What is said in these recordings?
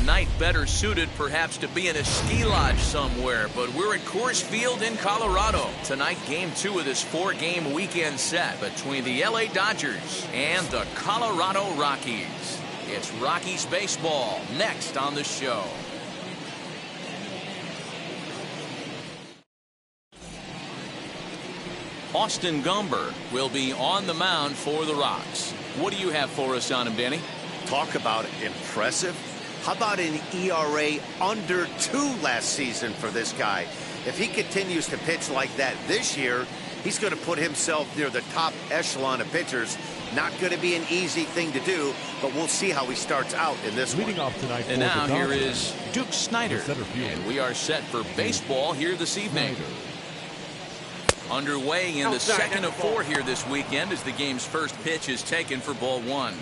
night better suited perhaps to be in a ski lodge somewhere, but we're at Coors Field in Colorado. Tonight, game 2 of this 4-game weekend set between the LA Dodgers and the Colorado Rockies. It's Rockies baseball next on the show. Austin Gumber will be on the mound for the Rocks. What do you have for us on him, Danny? Talk about impressive. How about an ERA under 2 last season for this guy? If he continues to pitch like that this year, he's going to put himself near the top echelon of pitchers. Not going to be an easy thing to do, but we'll see how he starts out in this one. Off tonight and now here is Duke Snyder, and we are set for baseball here this evening. Underway in the second of 4 here this weekend as the game's first pitch is taken for ball 1.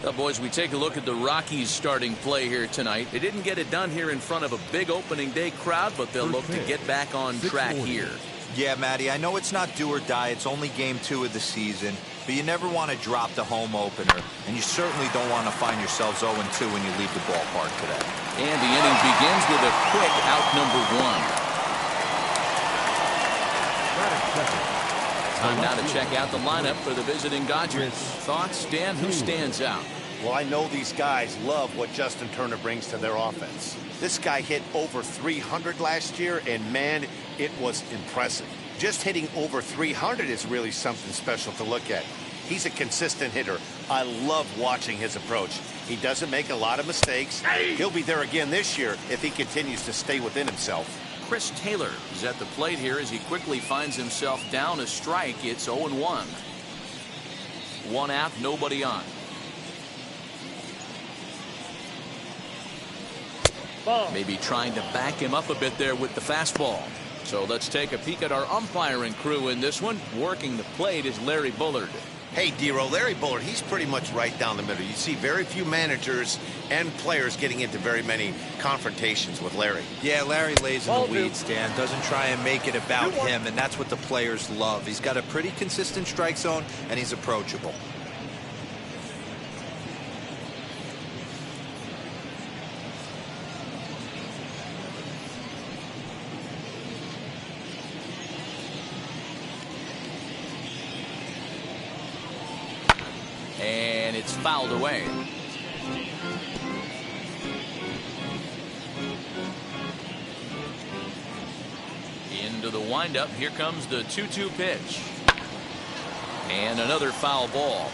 Well, boys, we take a look at the Rockies starting play here tonight. They didn't get it done here in front of a big opening day crowd, but they'll look to get back on track here. Yeah, Matty, I know it's not do or die. It's only game 2 of the season, but you never want to drop the home opener, and you certainly don't want to find yourselves 0-2 when you leave the ballpark today. And the inning begins with a quick out number 1. Time now to check out the lineup for the visiting Dodgers. Thoughts, Dan? Who stands out? Well, I know these guys love what Justin Turner brings to their offense. This guy hit over 300 last year, and man, it was impressive. Just hitting over 300 is really something special to look at. He's a consistent hitter. I love watching his approach. He doesn't make a lot of mistakes. He'll be there again this year if he continues to stay within himself. Chris Taylor is at the plate here as he quickly finds himself down a strike. It's 0-1. 1 out, nobody on. Maybe trying to back him up a bit there with the fastball. So let's take a peek at our umpiring crew in this one. Working the plate is Larry Bullard. Hey, D-Row, Larry Bullard, he's pretty much right down the middle. You see very few managers and players getting into very many confrontations with Larry. Yeah, Larry lays in the weeds, Dan. Doesn't try and make it about him, and that's what the players love. He's got a pretty consistent strike zone, and he's approachable. And it's fouled away. Into the windup. Here comes the 2-2 pitch. And another foul ball.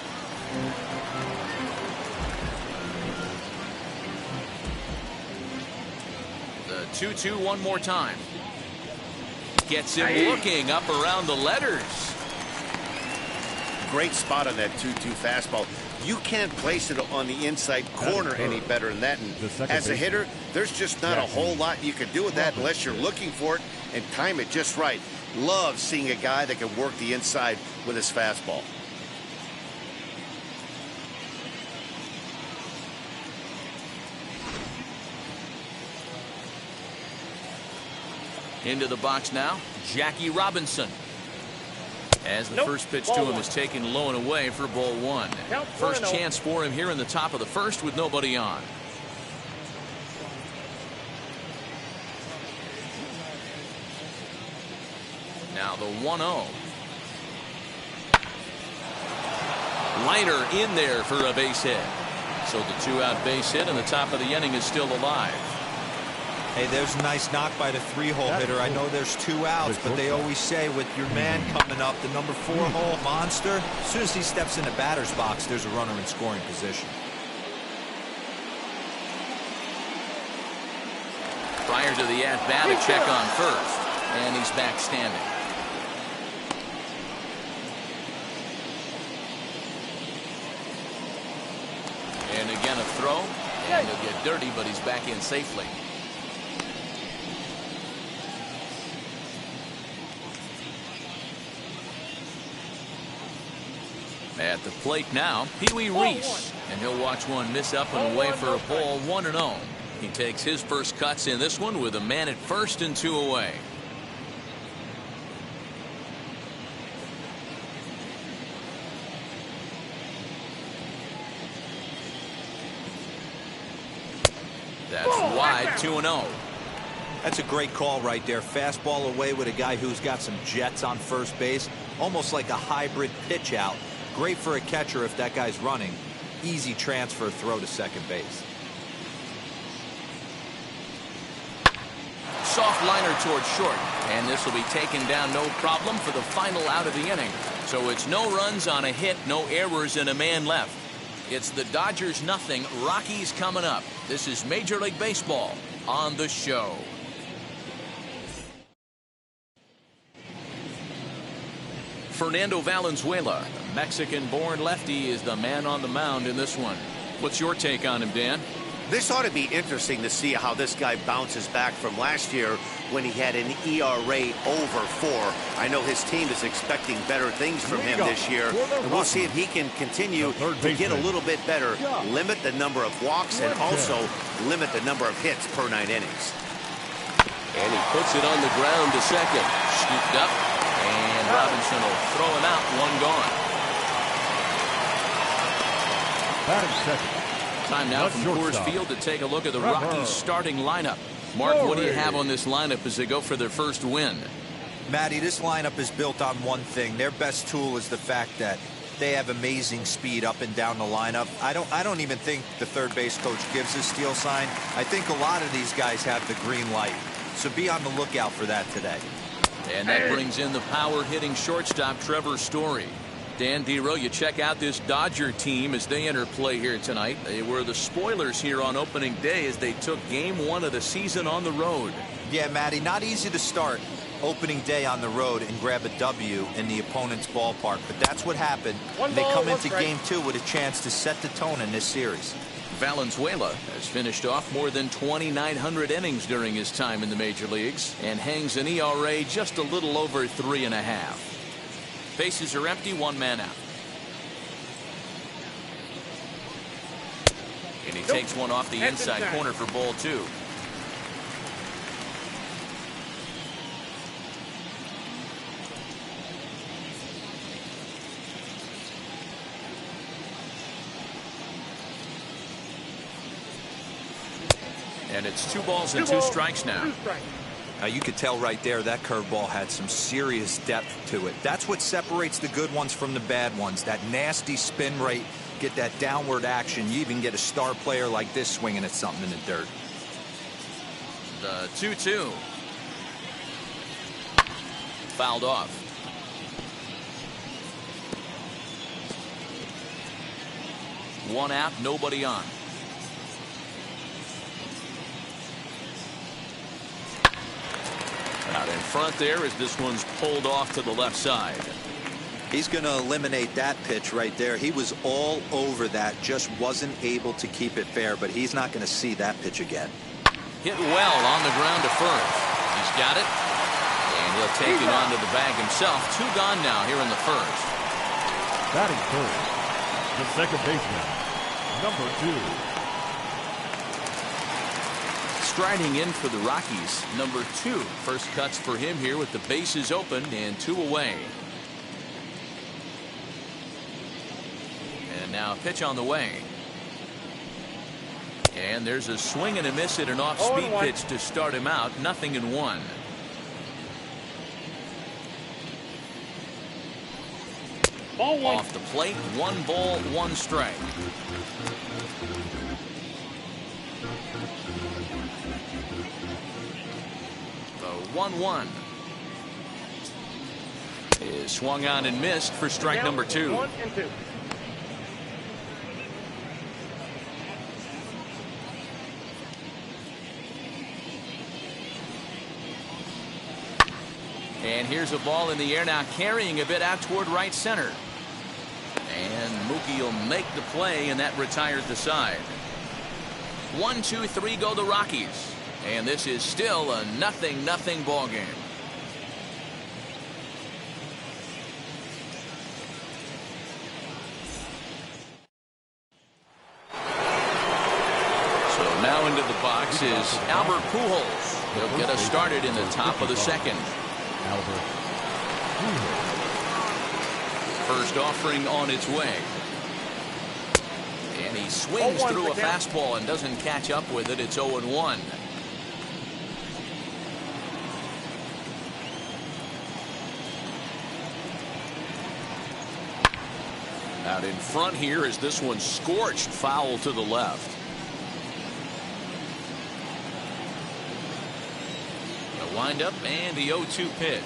The 2-2 one more time. Gets him looking up around the letters. Great spot on that 2-2 fastball. You can't place it on the inside corner any better than that. And as a hitter, there's just not a whole lot you can do with that unless you're looking for it and time it just right. Love seeing a guy that can work the inside with his fastball. Into the box now, Jackie Robinson. As the first pitch to him is taken low and away for ball 1. First chance for him here in the top of the first with nobody on. Now the 1-0. Liner in there for a base hit. So the 2-out base hit and the top of the inning is still alive. Hey, there's a nice knock by the 3-hole hitter. I know there's 2 outs, but they always say with your man coming up, the number 4-hole monster, as soon as he steps in the batter's box, there's a runner in scoring position. Prior to the at-bat, a check on first, and he's back standing. And again a throw, and he'll get dirty, but he's back in safely. At the plate now, Peewee Reese, and he'll watch one miss up and away for a ball 1-0. He takes his first cuts in this one with a man at first and 2 away. That's 2-0. That's a great call right there. Fastball away with a guy who's got some jets on first base. Almost like a hybrid pitch out. Great for a catcher if that guy's running. Easy transfer throw to second base. Soft liner towards short. And this will be taken down no problem for the final out of the inning. So it's no runs on a hit, no errors, and a man left. It's the Dodgers nothing, Rockies coming up. This is Major League Baseball on the show. Fernando Valenzuela, the Mexican-born lefty, is the man on the mound in this one. What's your take on him, Dan? This ought to be interesting to see how this guy bounces back from last year when he had an ERA over 4. I know his team is expecting better things from him this year, and we'll see if he can continue to get a little bit better, limit the number of walks, and also limit the number of hits per 9 innings. And he puts it on the ground to second. Scooped up, and Robinson will throw him out. One gone. Batting second. Time now from Coors Field to take a look at the Rockies starting lineup. Mark, what do you have on this lineup as they go for their first win? Matty, this lineup is built on one thing. Their best tool is the fact that they have amazing speed up and down the lineup. I don't even think the third base coach gives a steal sign. I think a lot of these guys have the green light. So be on the lookout for that today. And that brings in the power hitting shortstop Trevor Story. Dan Dero, you check out this Dodger team as they enter play here tonight. They were the spoilers here on opening day as they took game 1 of the season on the road. Yeah, Matty, not easy to start opening day on the road and grab a W in the opponent's ballpark, but that's what happened. They come into game 2 with a chance to set the tone in this series. Valenzuela has finished off more than 2,900 innings during his time in the major leagues and hangs an ERA just a little over 3.5. Bases are empty, one man out. And he takes one off the inside corner for ball 2. And it's 2 balls and 2 strikes now. Now you could tell right there that curveball had some serious depth to it. That's what separates the good ones from the bad ones. That nasty spin rate, get that downward action. You even get a star player like this swinging at something in the dirt. The 2-2. Fouled off. One out, nobody on. Out in front there as this one's pulled off to the left side. He's going to eliminate that pitch right there. He was all over that, just wasn't able to keep it fair, but he's not going to see that pitch again. Hit well on the ground to first. He's got it, and he'll take it onto the bag himself. 2 gone now here in the first. Batting third, the second baseman, number 2. Striding in for the Rockies, number 2. First cuts for him here with the bases open and 2 away. And now a pitch on the way. And there's a swing and a miss at an off-speed pitch to start him out. 0-1. Ball 1. Off the plate, 1 ball, 1 strike. The 1-1 is swung on and missed for strike number 2. 1 and 2. And here's a ball in the air now, carrying a bit out toward right center. And Mookie will make the play, and that retired the side. 1, 2, 3 go the Rockies. And this is still a 0-0 ball game. So now into the box is Albert Pujols. He'll get us started in the top of the second. First offering on its way. And he swings through a fastball and doesn't catch up with it. It's 0-1. Out in front here is this one scorched foul to the left. The windup and the 0-2 pitch.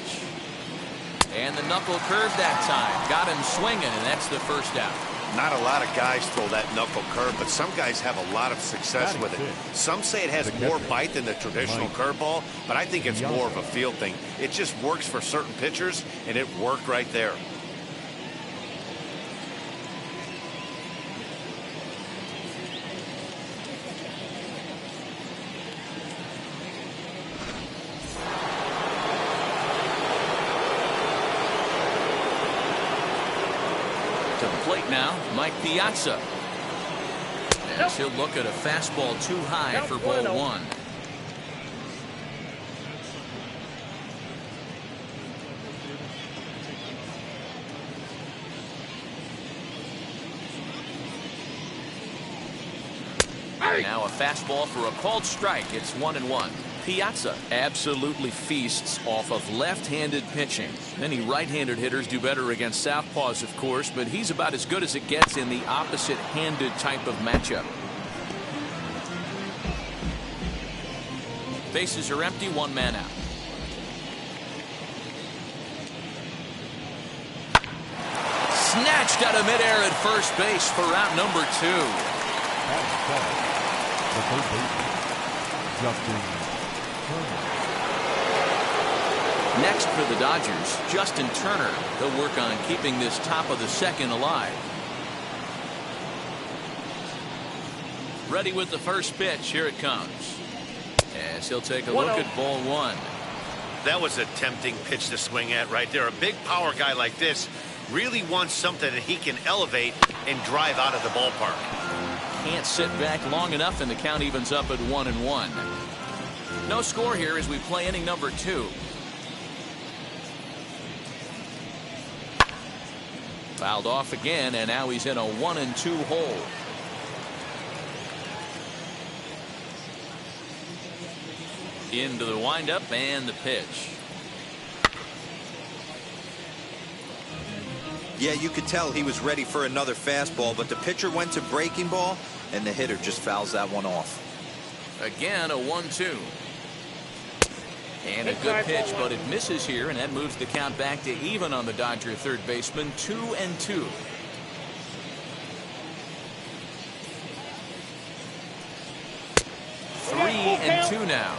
And the knuckle curve that time. Got him swinging, and that's the first out. Not a lot of guys throw that knuckle curve, but some guys have a lot of success with it. Some say it has more bite than the traditional curveball, but I think it's more of a feel thing. It just works for certain pitchers, and it worked right there. Now, Mike Piazza. As he'll look at a fastball too high for ball one. Now a fastball for a called strike. It's 1-1. Piazza absolutely feasts off of left-handed pitching. Many right-handed hitters do better against southpaws, of course, but he's about as good as it gets in the opposite-handed type of matchup. Bases are empty, one man out. Snatched out of midair at first base for out number 2. The third baseman, Justin Turner. Next for the Dodgers, Justin Turner. He'll work on keeping this top of the second alive. Ready with the first pitch. Here it comes. As he'll take a look at ball one. That was a tempting pitch to swing at right there. A big power guy like this really wants something that he can elevate and drive out of the ballpark. Can't sit back long enough, and the count evens up at 1-1. No score here as we play inning number 2. Fouled off again, and now he's in a 1-2 hole. Into the windup and the pitch. Yeah, you could tell he was ready for another fastball, but the pitcher went to breaking ball, and the hitter just fouls that one off. Again, a 1-2. And a good pitch, but it misses here, and that moves the count back to even on the Dodger third baseman, 2-2. Three and 2 now.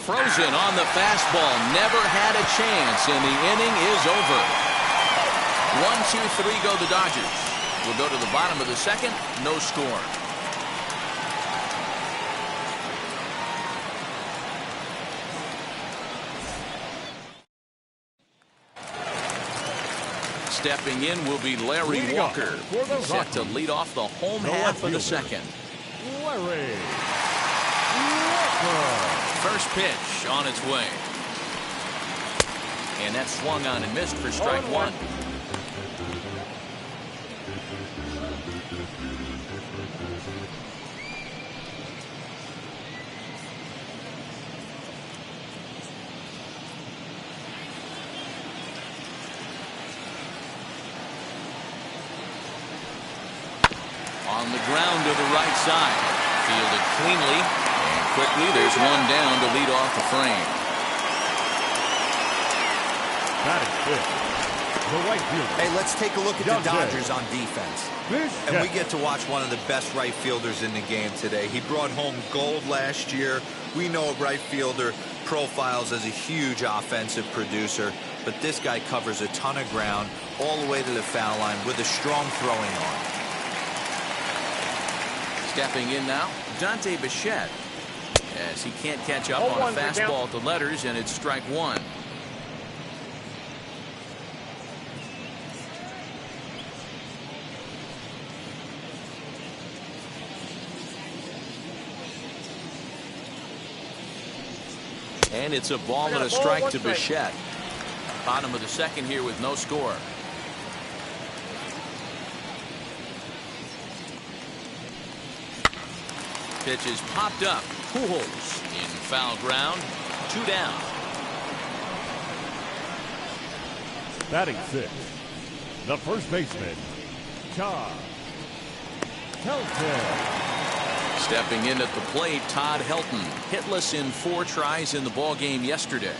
Frozen on the fastball. Never had a chance, and the inning is over. 1-2-3 go the Dodgers. We'll go to the bottom of the second. No score. Stepping in will be Larry Walker. Set to lead off the home half of the second. Larry Walker. First pitch on its way. And that swung on and missed for strike one. On the ground to the right side. Fielded cleanly. Quickly, there's one down to lead off the frame. The right fielder. Hey, let's take a look at the Dodgers on defense. And we get to watch one of the best right fielders in the game today. He brought home gold last year. We know a right fielder profiles as a huge offensive producer, but this guy covers a ton of ground all the way to the foul line with a strong throwing arm. Stepping in now, Dante Bechet. As he can't catch up on a fastball at the letters, and it's strike one. And it's a ball and a strike to Bichette. Bottom of the second here with no score. Pitch is popped up. Pujols in foul ground. 2 down. Batting 6, the first baseman, Todd Helton. Stepping in at the plate, Todd Helton, hitless in 4 tries in the ballgame yesterday.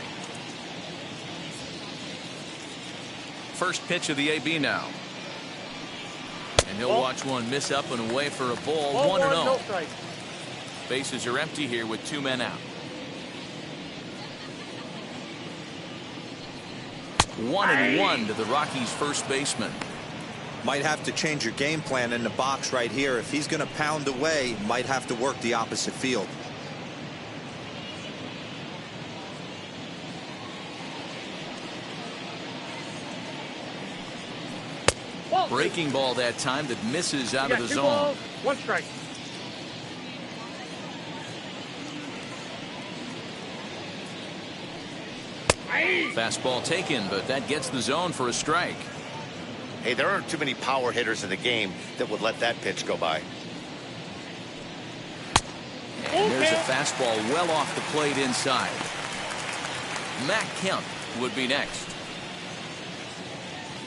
First pitch of the AB now. And he'll watch one miss up and away for a ball. 1-0. No strike. Bases are empty here with 2 men out. 1-1 to the Rockies' first baseman. Might have to change your game plan in the box right here. If he's going to pound away, might have to work the opposite field. Breaking ball that time that misses out of the 2 zone. balls, 1 strike. Fastball taken, but that gets the zone for a strike. Hey, there aren't too many power hitters in the game that would let that pitch go by. And there's a fastball well off the plate inside. Matt Kemp would be next.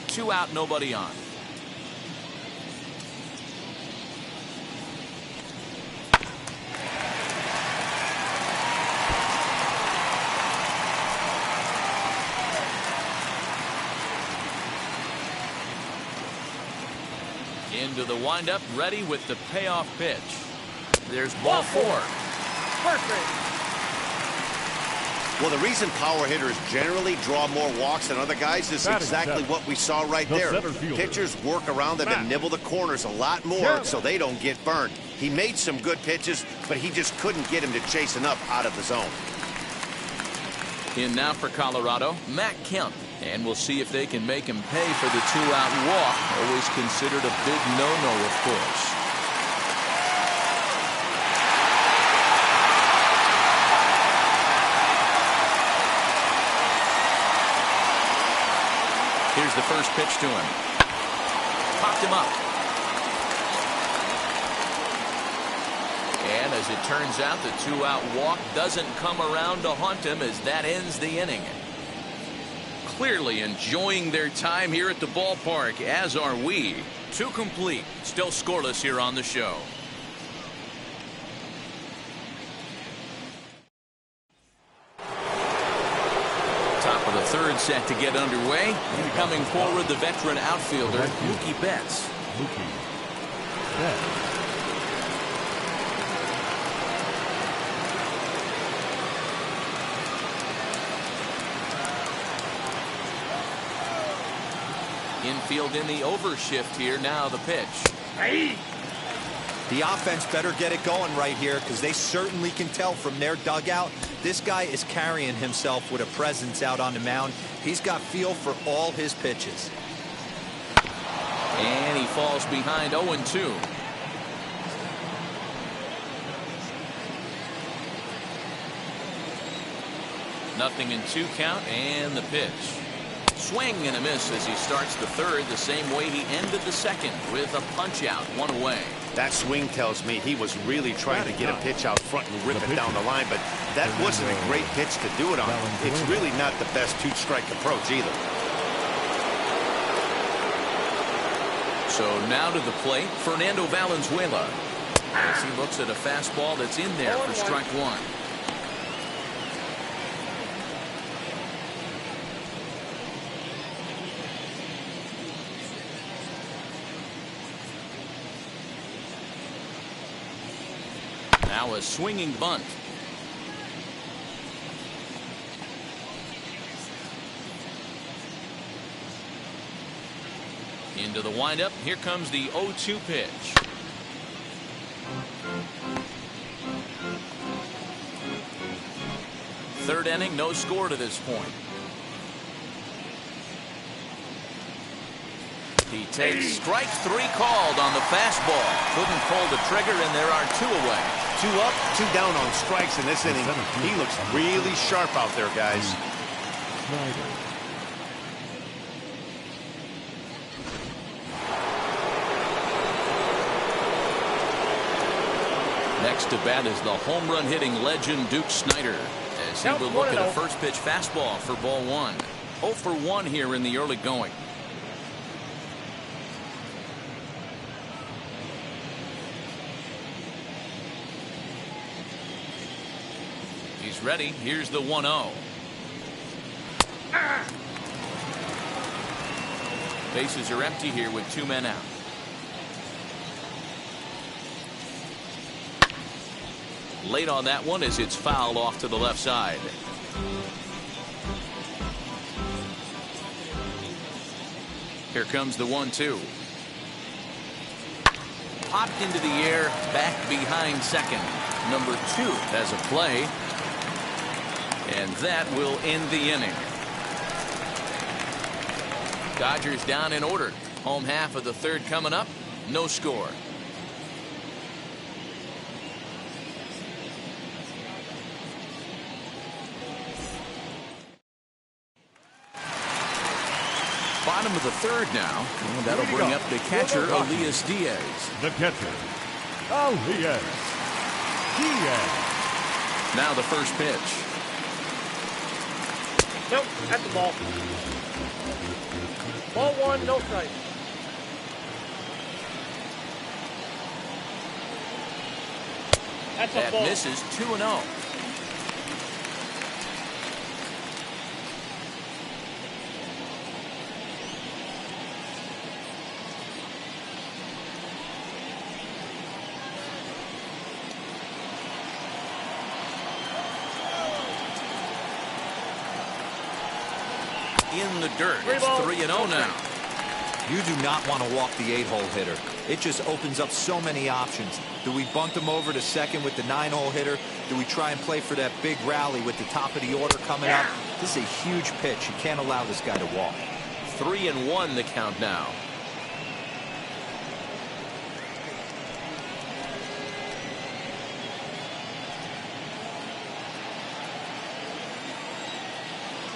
2 out, nobody on. Into the windup, ready with the payoff pitch. There's ball 4. First base. Well, the reason power hitters generally draw more walks than other guys is exactly what we saw right there. Pitchers work around them and nibble the corners a lot more so they don't get burned. He made some good pitches, but he just couldn't get him to chase enough out of the zone. In now for Colorado, Matt Kemp. And we'll see if they can make him pay for the 2-out walk. Always considered a big no-no, of course. Here's the first pitch to him. Popped him up. And as it turns out, the 2-out walk doesn't come around to haunt him as that ends the inning. Clearly enjoying their time here at the ballpark, as are we. 2 complete, still scoreless here on the show. Top of the 3rd set to get underway. Coming forward, the veteran outfielder, Mookie Betts. Mookie Betts. Infield in the overshift here. Now the pitch. The offense better get it going right here, because they certainly can tell from their dugout this guy is carrying himself with a presence out on the mound. He's got feel for all his pitches. And he falls behind 0-2. Nothing in 2 count, and the pitch. Swing and a miss as he starts the 3rd the same way he ended the 2nd, with a punch out, 1 away. That swing tells me he was really trying to get a pitch out front and rip it down the line, but that wasn't a great pitch to do it on. It's really not the best 2-strike approach either. So now to the plate, Fernando Valenzuela, as he looks at a fastball that's in there for strike 1. Now a swinging bunt. Into the windup. Here comes the 0-2 pitch. Third inning, no score to this point. He takes strike 3 called on the fastball. Couldn't pull the trigger, and there are 2 away. 2 up, 2 down on strikes in this inning. He looks really sharp out there, guys. Snyder. Next to bat is the home run hitting legend Duke Snyder, as he will look at a first pitch fastball for ball 1. 0 for 1 here in the early going. He's ready. Here's the 1-0. Bases are empty here with 2 men out. Late on that one as it's fouled off to the left side. Here comes the 1-2. Popped into the air, back behind second. Number 2 has a play. And that will end the inning. Dodgers down in order. Home half of the third coming up. No score. Bottom of the third now. And that'll bring up the catcher, Elias Diaz. The catcher, Elias Diaz. Now the first pitch. Nope, that's the ball. Ball 1, no strike. That's a That ball. misses 2-0. In the dirt. It's 3-0 now. You do not want to walk the 8-hole hitter. It just opens up so many options. Do we bunt him over to second with the 9-hole hitter? Do we try and play for that big rally with the top of the order coming up? This is a huge pitch. You can't allow this guy to walk. 3-1 the count now.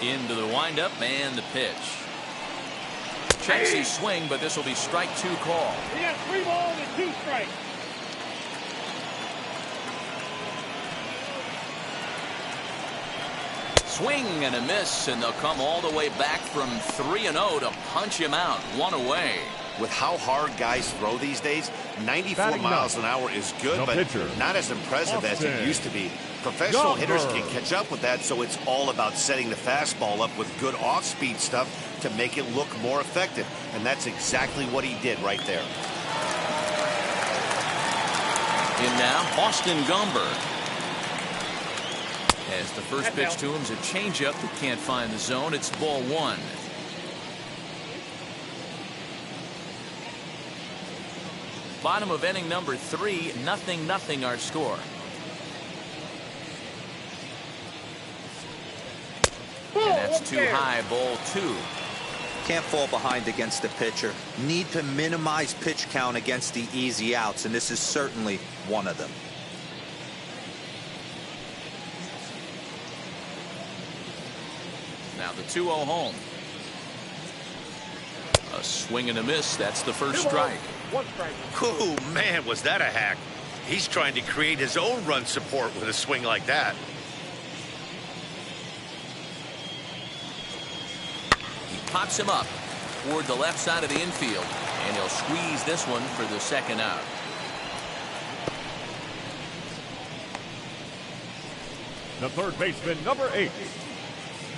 Into the windup and the pitch. Checks his swing, but this will be strike 2 call. He got 3 balls and 2 strikes. Swing and a miss, and they'll come all the way back from 3-0 to punch him out 1 away. With how hard guys throw these days, 94 miles an hour is good, but not as impressive as it used to be. Professional hitters can catch up with that, so it's all about setting the fastball up with good off-speed stuff to make it look more effective, and that's exactly what he did right there. In now, Austin Gumber. As the first pitch to him is a changeup that can't find the zone. It's ball 1. Bottom of inning number 3, 0-0 our score. And that's too high, ball 2. Can't fall behind against the pitcher. Need to minimize pitch count against the easy outs, and this is certainly one of them. Now the 2-0 home. A swing and a miss. That's the first strike. 1 strike. Oh, man, was that a hack. He's trying to create his own run support with a swing like that. Pops him up toward the left side of the infield, and he'll squeeze this one for the second out. The third baseman, number 8,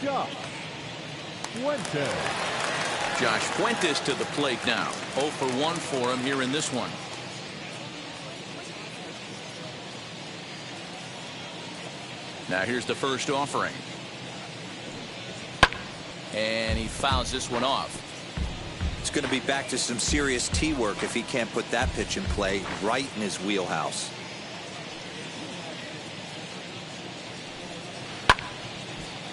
Josh Fuentes. Josh Fuentes to the plate now. 0 for 1 for him here in this one. Now here's the first offering. And he fouls this one off. It's going to be back to some serious tee work if he can't put that pitch in play right in his wheelhouse.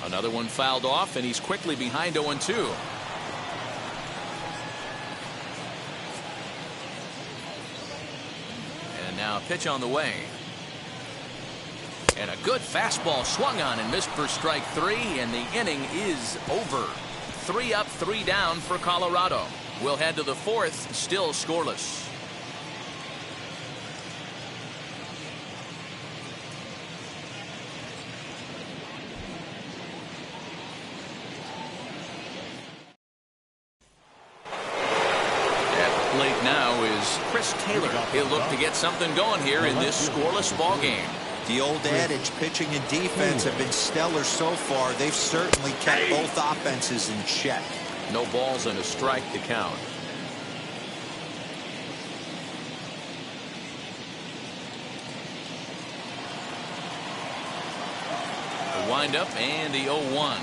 Another one fouled off, and he's quickly behind 0-2. And now a pitch on the way. And a good fastball swung on and missed for strike 3, and the inning is over. 3 up, 3 down for Colorado. We'll head to the 4th, still scoreless. is Chris Taylor. He'll look to get something going here in this scoreless ball game. The old adage, pitching and defense have been stellar so far. They've certainly kept both offenses in check. No balls and a strike to count. The windup and the 0-1.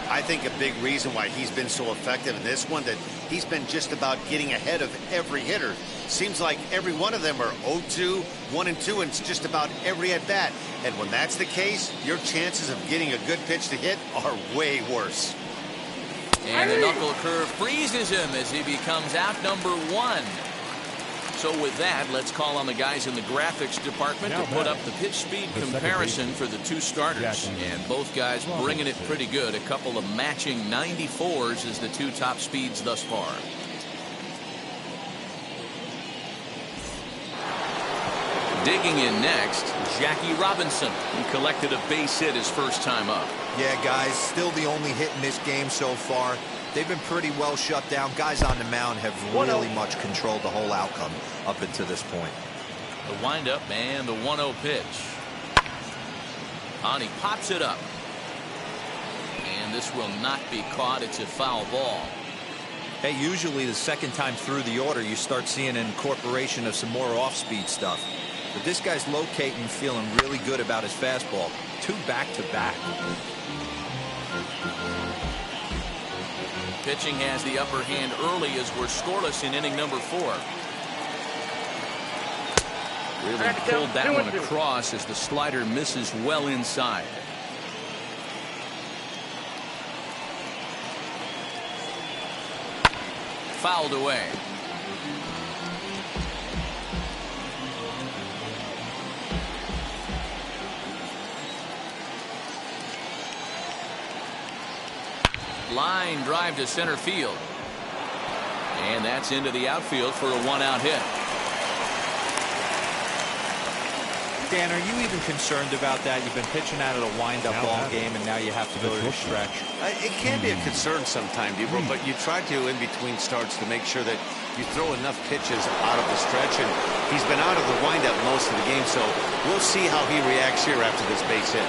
I think a big reason why he's been so effective in this one, that he's been just about getting ahead of every hitter. Seems like every one of them are 0-2, 1-2, and it's just about every at bat. And when that's the case, your chances of getting a good pitch to hit are way worse. And the knuckle curve freezes him as he becomes out number 1. So with that, let's call on the guys in the graphics department to put up the pitch speed comparison for the two starters. And both guys bringing it pretty good. A couple of matching 94s as the two top speeds thus far. Digging in next, Jackie Robinson. He collected a base hit his first time up. Yeah, guys, still the only hit in this game so far. They've been pretty well shut down. Guys on the mound have really much controlled the whole outcome up until this point. The windup and the 1-0 pitch. And he pops it up. And this will not be caught. It's a foul ball. Hey, usually the second time through the order, you start seeing an incorporation of some more off-speed stuff. But this guy's locating, feeling really good about his fastball. 2 back-to-back. Pitching has the upper hand early as we're scoreless in inning number 4. Really pulled that one across as the slider misses well inside. Fouled away. Line drive to center field. And that's into the outfield for a 1-out hit. Dan, are you even concerned about that? You've been pitching out of the wind-up all game, and now you have to go to the stretch. It can be a concern sometimes, Debro, but you try to, in between starts, to make sure that you throw enough pitches out of the stretch. And he's been out of the wind-up most of the game, so we'll see how he reacts here after this base hit.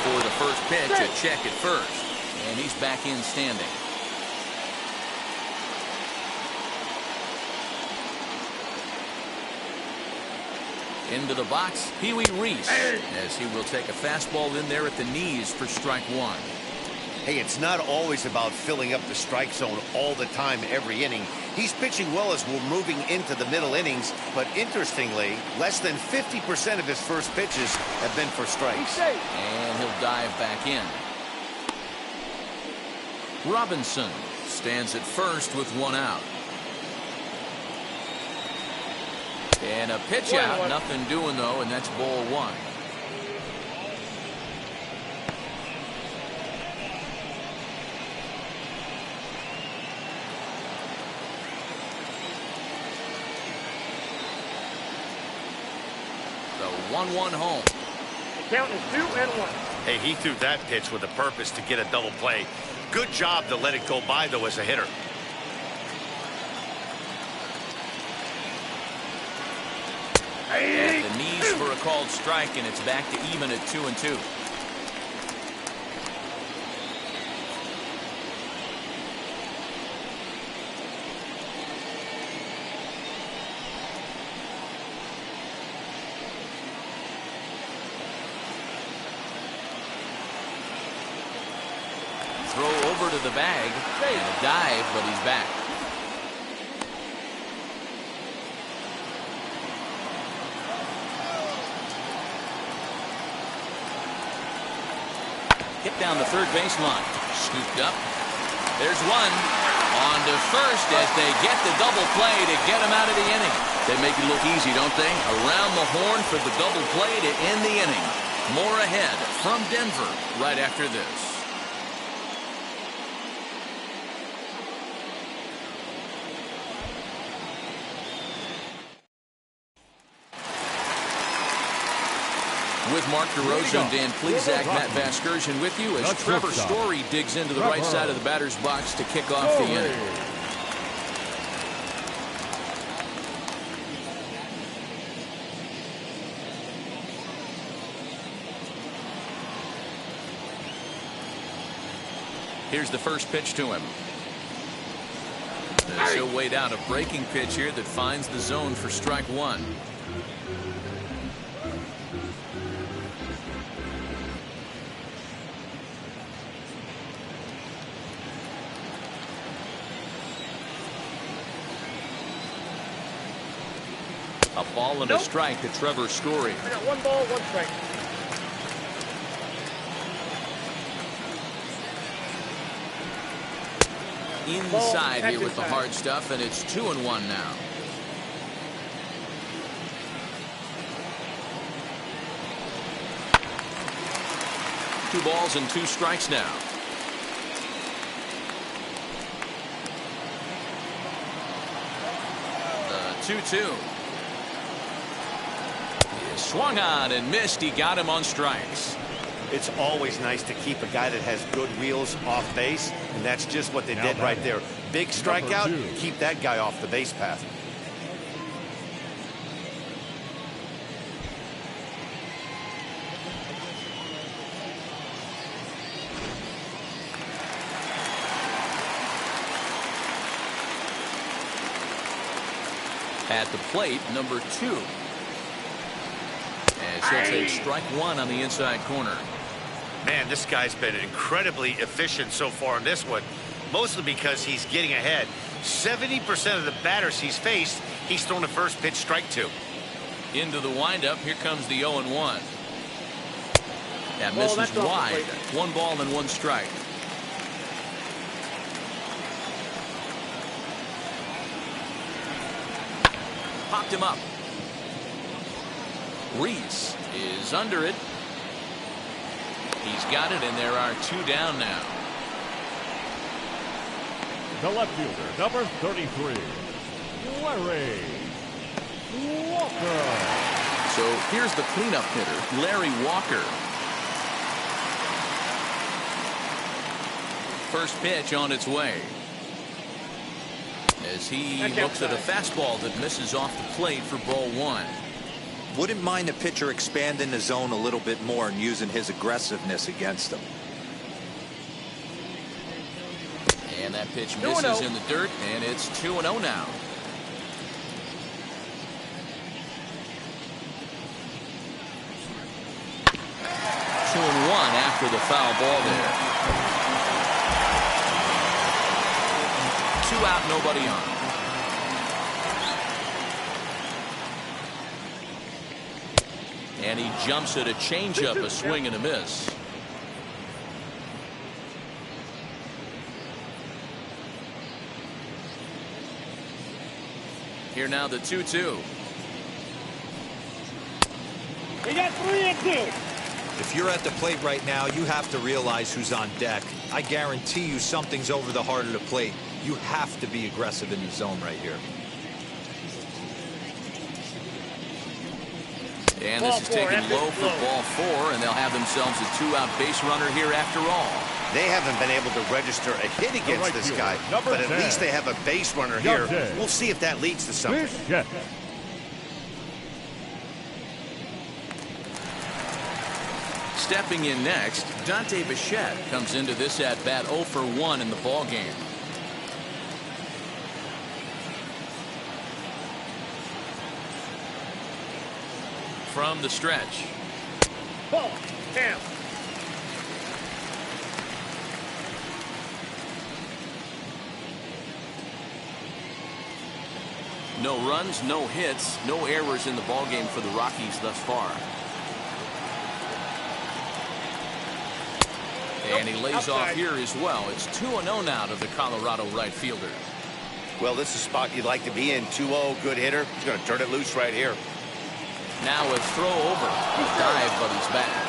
For the first pitch, a check at first. And he's back in standing. Into the box, Peewee Reese, as he will take a fastball in there at the knees for strike 1. Hey, it's not always about filling up the strike zone all the time, every inning. He's pitching well as we're moving into the middle innings, but interestingly, less than 50% of his first pitches have been for strikes. And he'll dive back in. Robinson stands at first with 1 out. And a pitch out, nothing doing though, and that's ball 1. The 1-1 home. The count is 2-1. Hey, he threw that pitch with a purpose to get a double play. Good job to let it go by, though, as a hitter. At the knees for a called strike, and it's back to even at 2-2. Throw over to the bag and a dive, but he's back. Hit down the third baseline. Scooped up. There's one. On to first as they get the double play to get him out of the inning. They make it look easy, don't they? Around the horn for the double play to end the inning. More ahead from Denver right after this. With Mark DeRosa and Dan Plesac, Matt Vasgersian with you as Trevor Story digs into the right side of the batter's box to kick off the inning. Here's the first pitch to him. He'll wait out a breaking pitch here that finds the zone for strike one. A ball and a strike to Trevor Story. I got 1 ball, 1 strike. Inside here with the hard stuff, and it's 2-1 now. Two balls and 2 strikes now. The 2-2. He swung on and missed. He got him on strikes. It's always nice to keep a guy that has good wheels off base, and that's just what they did right there. Big strikeout, keep that guy off the base path. At the plate, number 2. As he'll take strike 1 on the inside corner. Man, this guy's been incredibly efficient so far in this one, mostly because he's getting ahead. 70% of the batters he's faced, he's thrown a first pitch strike to. Into the windup, here comes the 0-1. That misses wide. 1 ball and 1 strike. Popped him up. Reese is under it. He's got it, and there are 2 down now. The left fielder, number 33, Larry Walker. So here's the cleanup hitter, Larry Walker. First pitch on its way. As he looks at a fastball that misses off the plate for ball 1. Wouldn't mind the pitcher expanding the zone a little bit more and using his aggressiveness against them. And that pitch misses in the dirt, and it's 2-0 now. Two and 1 after the foul ball there. 2 out, nobody on. And he jumps at a changeup, a swing and a miss. Here now the 2-2. We got 3 and 2. If you're at the plate right now, you have to realize who's on deck. I guarantee you something's over the heart of the plate. You have to be aggressive in the zone right here. And this is taken low for ball 4, and they'll have themselves a 2-out base runner here after all. They haven't been able to register a hit against this guy, but at least they have a base runner here. We'll see if that leads to something. Stepping in next, Dante Bechet comes into this at-bat 0 for 1 in the ballgame. From the stretch. Ball. Down. No runs, no hits, no errors in the ballgame for the Rockies thus far. And he lays off here as well. It's 2-0 now to the Colorado right fielder. Well, this is a spot you'd like to be in. 2-0, good hitter. He's going to turn it loose right here. Now a throw over. A dive, but he's back.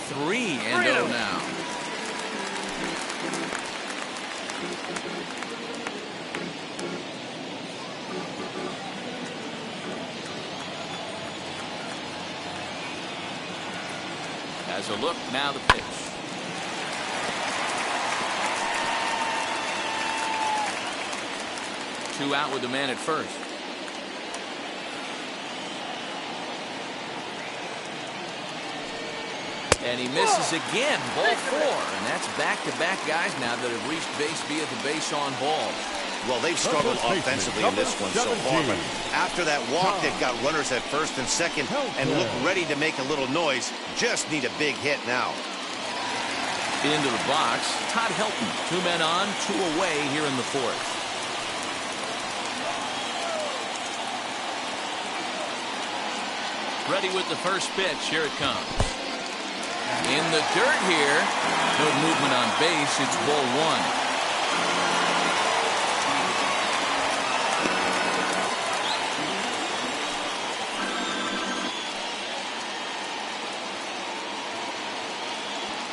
Three and 0 now. As a look, now the pitch. Two out with the man at first. And he misses again. Ball 4. And that's back-to-back guys now that have reached base via the base on balls. Well, they've struggled offensively in this one so far, but after that walk, they've got runners at first and second and look ready to make a little noise. Just need a big hit now. Into the box, Todd Helton. 2 men on, 2 away here in the 4th. Ready with the first pitch. Here it comes. In the dirt here. Good movement on base. It's ball 1.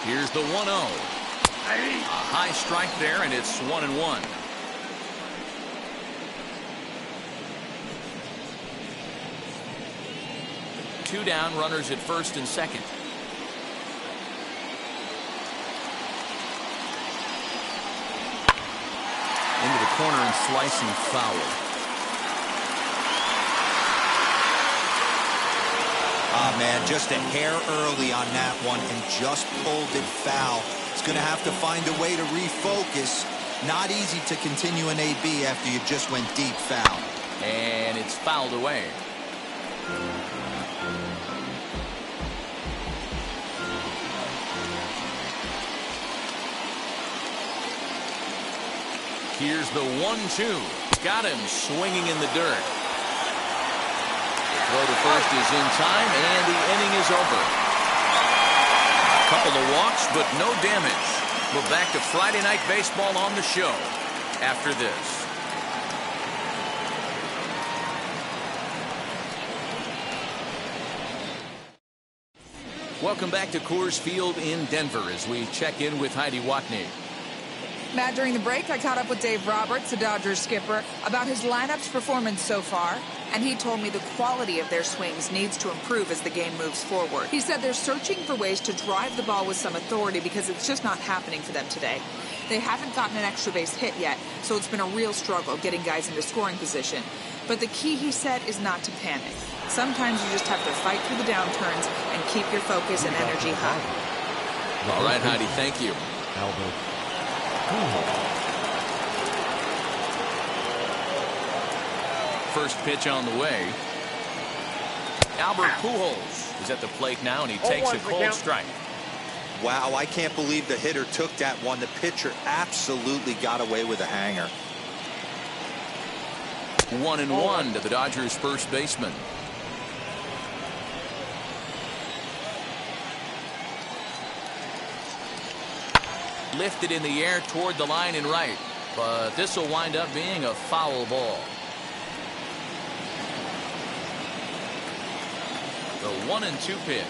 Here's the 1-0. A high strike there, and it's 1-1. Two down, runners at first and second. Into the corner and slicing foul. Ah, man, just a hair early on that one and just pulled it foul. It's going to have to find a way to refocus. Not easy to continue an AB after you just went deep foul. And it's fouled away. Here's the 1-2. Got him swinging in the dirt. Throw to first is in time, and the inning is over. A couple of walks, but no damage. We're back to Friday Night Baseball on the show after this. Welcome back to Coors Field in Denver as we check in with Heidi Watney. Matt, during the break, I caught up with Dave Roberts, the Dodgers skipper, about his lineup's performance so far, and he told me the quality of their swings needs to improve as the game moves forward. He said they're searching for ways to drive the ball with some authority because it's just not happening for them today. They haven't gotten an extra base hit yet, so it's been a real struggle getting guys into scoring position. But the key, he said, is not to panic. Sometimes you just have to fight through the downturns and keep your focus and energy high. All right, Heidi, thank you. First pitch on the way. Albert Pujols is at the plate now, and he takes a cold strike. Wow, I can't believe the hitter took that one. The pitcher absolutely got away with a hanger. 1-1 to the Dodgers' first baseman. Lifted in the air toward the line and right, but this will wind up being a foul ball. The 1-2 pitch.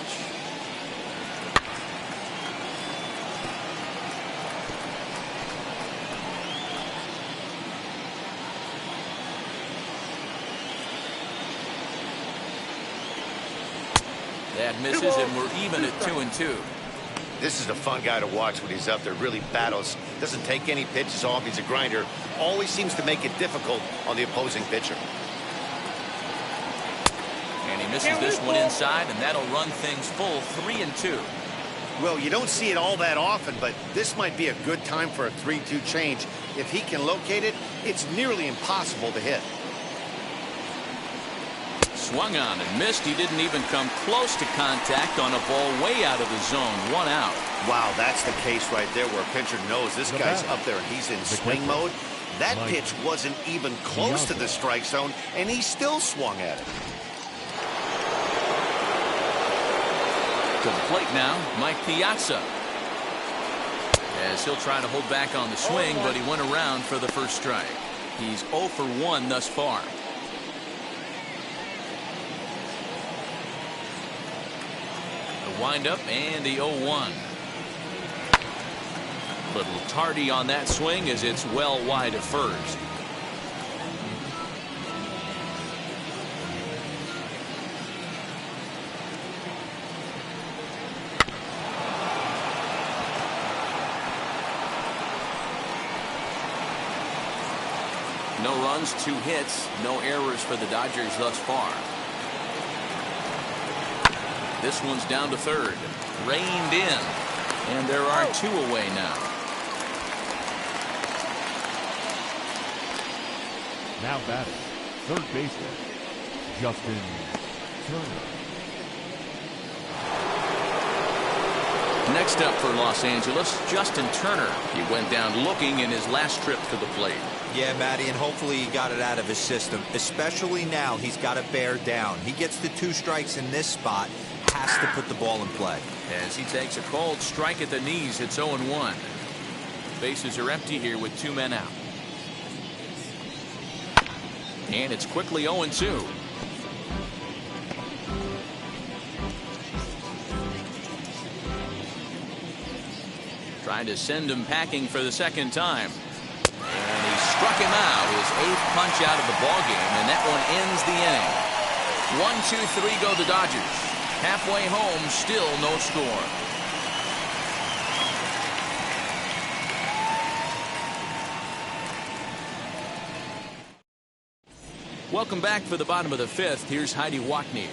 That misses, and we're even at 2-2. This is a fun guy to watch when he's up there. Really battles. Doesn't take any pitches off. He's a grinder. Always seems to make it difficult on the opposing pitcher. And he misses this one inside, and that'll run things full 3-2. Well, you don't see it all that often, but this might be a good time for a 3-2 change. If he can locate it, it's nearly impossible to hit. Swung on and missed. He didn't even come close to contact on a ball way out of the zone. 1 out. Wow, that's the case right there where a pitcher knows this guy's up there and he's in swing mode. That pitch wasn't even close to the strike zone, and he still swung at it. To the plate now, Mike Piazza. As he'll try to hold back on the swing, but he went around for the first strike. He's 0 for 1 thus far. Wind up and the 0-1. Little tardy on that swing as it's well wide of first. No runs, 2 hits, no errors for the Dodgers thus far. This one's down to third. Reined in. And there are 2 away now. Now batting, third baseman, Justin Turner. Next up for Los Angeles, Justin Turner. He went down looking in his last trip to the plate. Yeah, Matty, and hopefully he got it out of his system. Especially now, he's got to bear down. He gets the 2 strikes in this spot, has to put the ball in play. As he takes a cold strike at the knees, it's 0-1. Bases are empty here with 2 men out. And it's quickly 0-2. Trying to send him packing for the second time. And he struck him out, his 8th punch out of the ballgame, and that one ends the inning. 1-2-3 go the Dodgers. Halfway home, still no score. Welcome back for the bottom of the 5th. Here's Heidi Watney.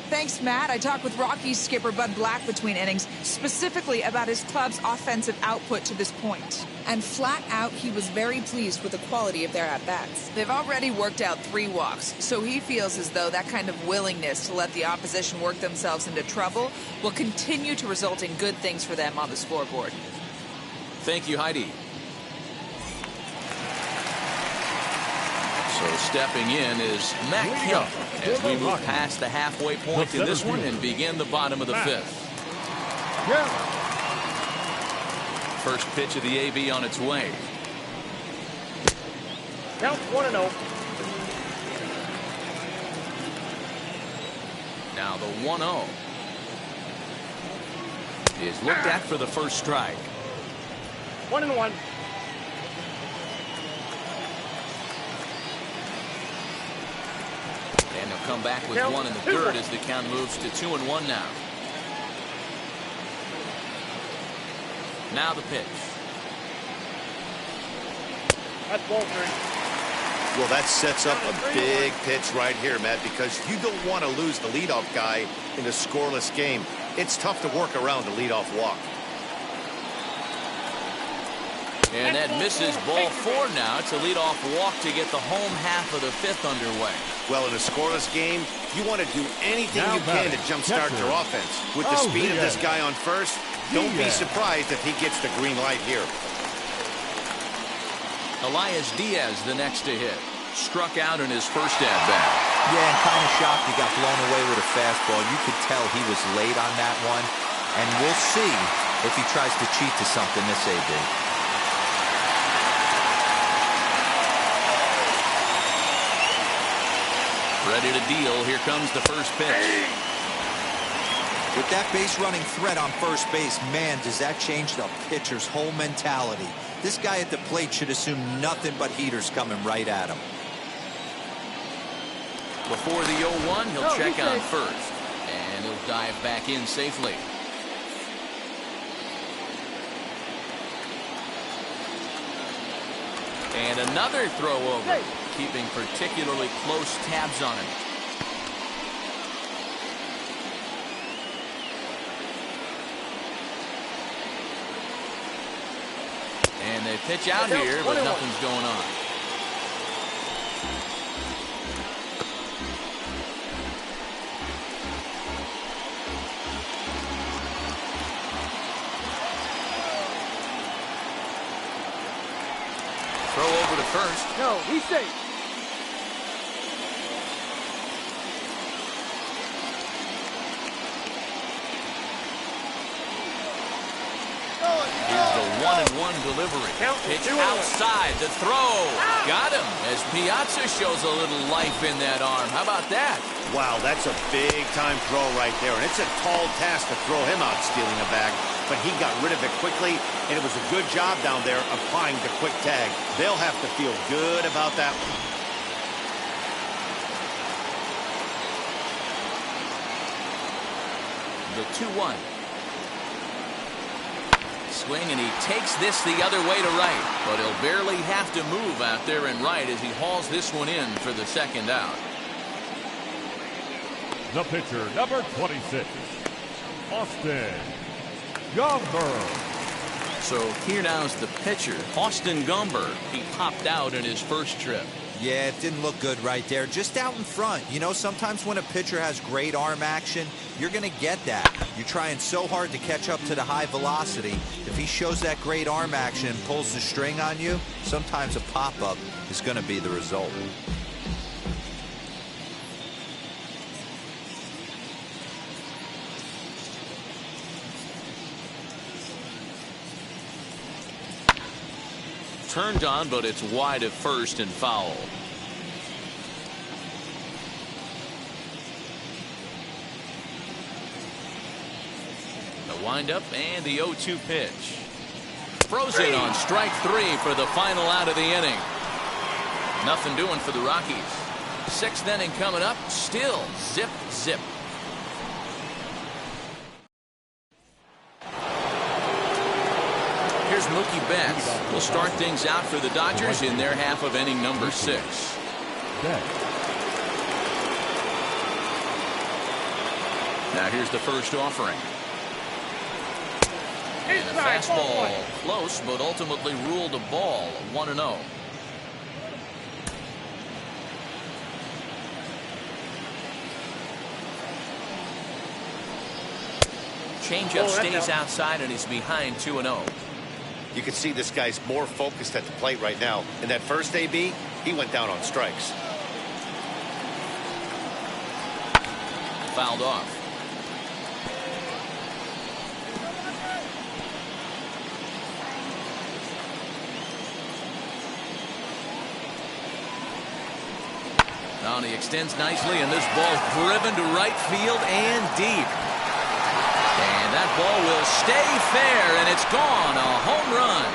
Thanks, Matt. I talked with Rockies skipper Bud Black between innings, specifically about his club's offensive output to this point. And flat out, he was very pleased with the quality of their at-bats. They've already worked out 3 walks, so he feels as though that kind of willingness to let the opposition work themselves into trouble will continue to result in good things for them on the scoreboard. Thank you, Heidi. So stepping in is Matt Kemp as we move past the halfway point in this one and begin the bottom of the 5th. First pitch of the AB on its way. Count 1-0. Now the 1-0 is looked at for the first strike. 1-1. And they'll come back with 1 in the 3rd as the count moves to 2-1 now. Now the pitch. That's ball 3. Well, that sets up a big pitch right here, Matt, because you don't want to lose the leadoff guy in a scoreless game. It's tough to work around the leadoff walk. And that misses ball 4 now. It's a leadoff walk to get the home half of the 5th underway. Well, in a scoreless game, you want to do anything you can to jumpstart your offense. With the speed of this guy on first, don't be surprised if he gets the green light here. Elias Diaz the next to hit. Struck out in his first at-bat. Yeah, and kind of shocked he got blown away with a fastball. You could tell he was late on that one. And we'll see if he tries to cheat to something this AB. Ready to deal. Here comes the first pitch. With that base running threat on first base, man, does that change the pitcher's whole mentality. This guy at the plate should assume nothing but heaters coming right at him. Before the 0-1, he'll check on first. And he'll dive back in safely. And another throw over, keeping particularly close tabs on him. And they pitch out here, but nothing's going on. Throw over to first. No, he's safe. Here's the 1-1 delivery. Pitch outside, the throw. Got him as Piazza shows a little life in that arm. How about that? Wow, that's a big-time throw right there, and it's a tall task to throw him out stealing a bag, but he got rid of it quickly, and it was a good job down there applying the quick tag. They'll have to feel good about that one. The 2-1. swing, and he takes this the other way to right. But he'll barely have to move out there in right as he hauls this one in for the second out. The pitcher, number 26, Austin Gumber. So here now's the pitcher, Austin Gumber. He popped out in his first trip. Yeah, it didn't look good right there. Just out in front. You know, sometimes when a pitcher has great arm action, you're going to get that. You're trying so hard to catch up to the high velocity. If he shows that great arm action and pulls the string on you, sometimes a pop-up is going to be the result. Turned on, but it's wide at first and foul. The windup and the 0-2 pitch. Frozen on strike three for the final out of the inning. Nothing doing for the Rockies. Sixth inning coming up. Still zip, zip. Here's Mookie Betts. Will start things out for the Dodgers in their half of inning number 6. Now here's the first offering. And a fastball close, but ultimately ruled a ball. 1-0. Changeup stays outside and he's behind 2-0. You can see this guy's more focused at the plate right now. In that first AB, he went down on strikes. Fouled off. Now he extends nicely, and this ball's driven to right field and deep. And that ball will stay fair, and it's gone. A home run.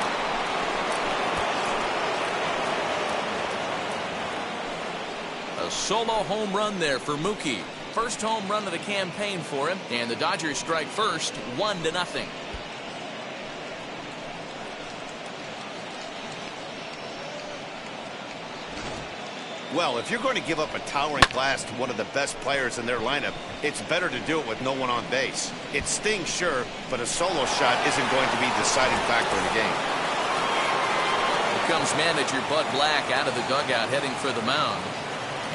A solo home run there for Mookie. First home run of the campaign for him, and the Dodgers strike first, 1-0. Well, if you're going to give up a towering blast to one of the best players in their lineup, it's better to do it with no one on base. It stings, sure, but a solo shot isn't going to be the deciding factor in the game. Here comes manager Bud Black out of the dugout heading for the mound.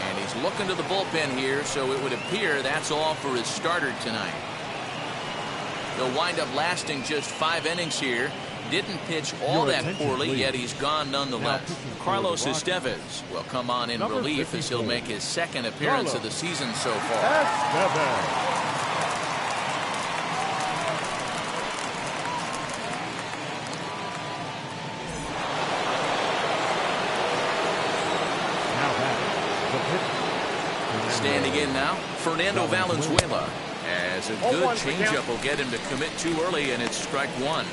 And he's looking to the bullpen here, so it would appear that's all for his starter tonight. He'll wind up lasting just 5 innings here. Didn't pitch all that poorly, yet he's gone nonetheless. Carlos Estevez will come on in relief as he'll make his second appearance of the season so far. Standing in now, Fernando Valenzuela. As a good changeup will get him to commit too early, and it's strike one.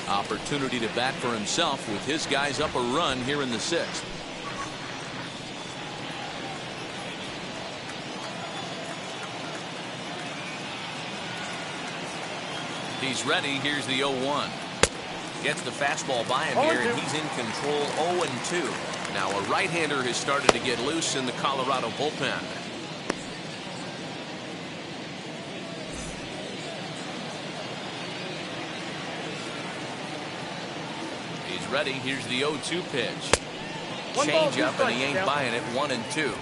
Opportunity to bat for himself with his guys up a run here in the 6th. He's ready. Here's the 0-1. Gets the fastball by him here, and he's in control. 0-2. Now a right-hander has started to get loose in the Colorado bullpen. Ready. Here's the 0-2 pitch. Change up, and he ain't buying it. 1-2.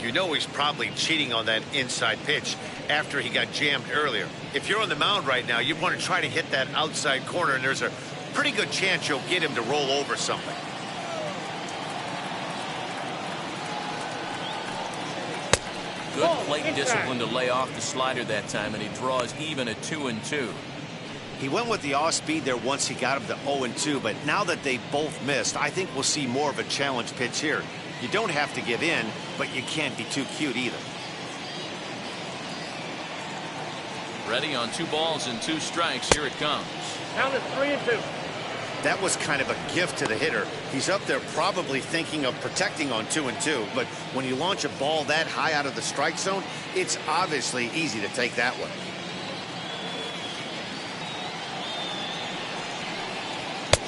You know he's probably cheating on that inside pitch after he got jammed earlier. If you're on the mound right now, you want to try to hit that outside corner, and there's a pretty good chance you'll get him to roll over something. Good plate discipline to lay off the slider that time, and he draws even at 2-2. He went with the off speed there once he got him to 0-2, but now that they both missed, I think we'll see more of a challenge pitch here. You don't have to give in, but you can't be too cute either. Ready on 2 balls and 2 strikes. Here it comes. Count is 3-2. That was kind of a gift to the hitter. He's up there probably thinking of protecting on 2-2, but when you launch a ball that high out of the strike zone, it's obviously easy to take that one.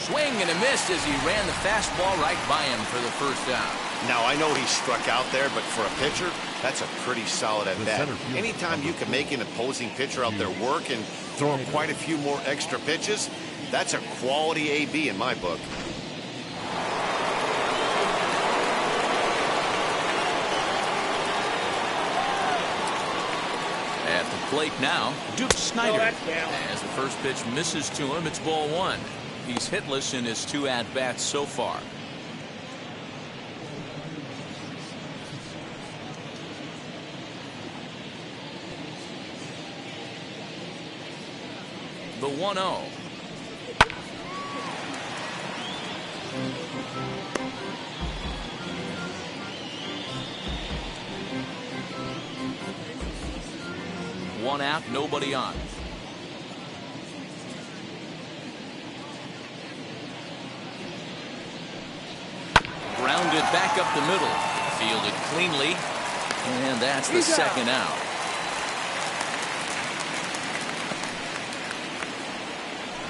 swing and a miss as he ran the fastball right by him for the first out. Now, I know he struck out there, but for a pitcher, that's a pretty solid at-bat. Anytime you can make an opposing pitcher out there work and throw him quite a few more extra pitches, that's a quality AB in my book. At the plate now, Snyder. As the first pitch misses to him, it's ball one. He's hitless in his 2 at-bats so far. The 1-0. One out, nobody on. Grounded back up the middle. Fielded cleanly. And that's the second out.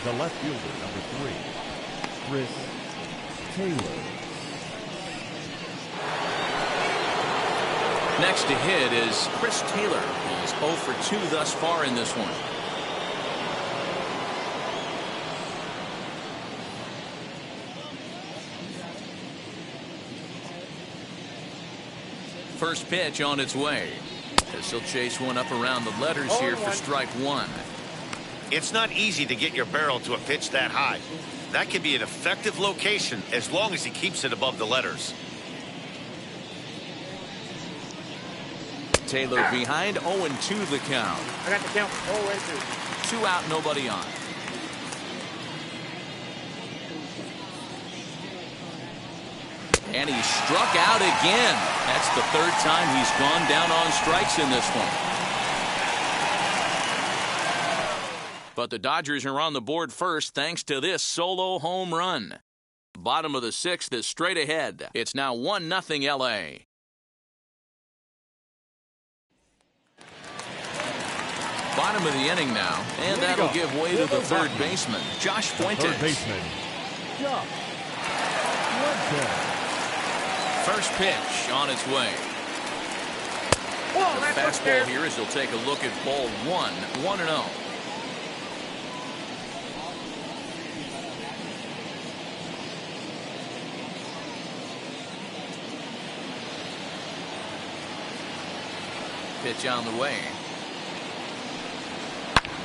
The left fielder, number 3, Chris Taylor. Next to hit is Chris Taylor. He's 0 for 2 thus far in this one. First pitch on its way. As he'll chase one up around the letters here for strike one. It's not easy to get your barrel to a pitch that high. That could be an effective location as long as he keeps it above the letters. Taylor behind, 0-2 the count. I got the count 0-2. 2 out, nobody on. And he struck out again. That's the 3rd time he's gone down on strikes in this one. But the Dodgers are on the board first thanks to this solo home run. Bottom of the 6th is straight ahead. It's now 1-0 LA. Bottom of the inning now, and that'll give way to the third baseman, Josh Fuentes. Third baseman, Josh Fuentes. First pitch on its way. The fastball here as he'll take a look at ball 1, 1-0. Pitch on the way.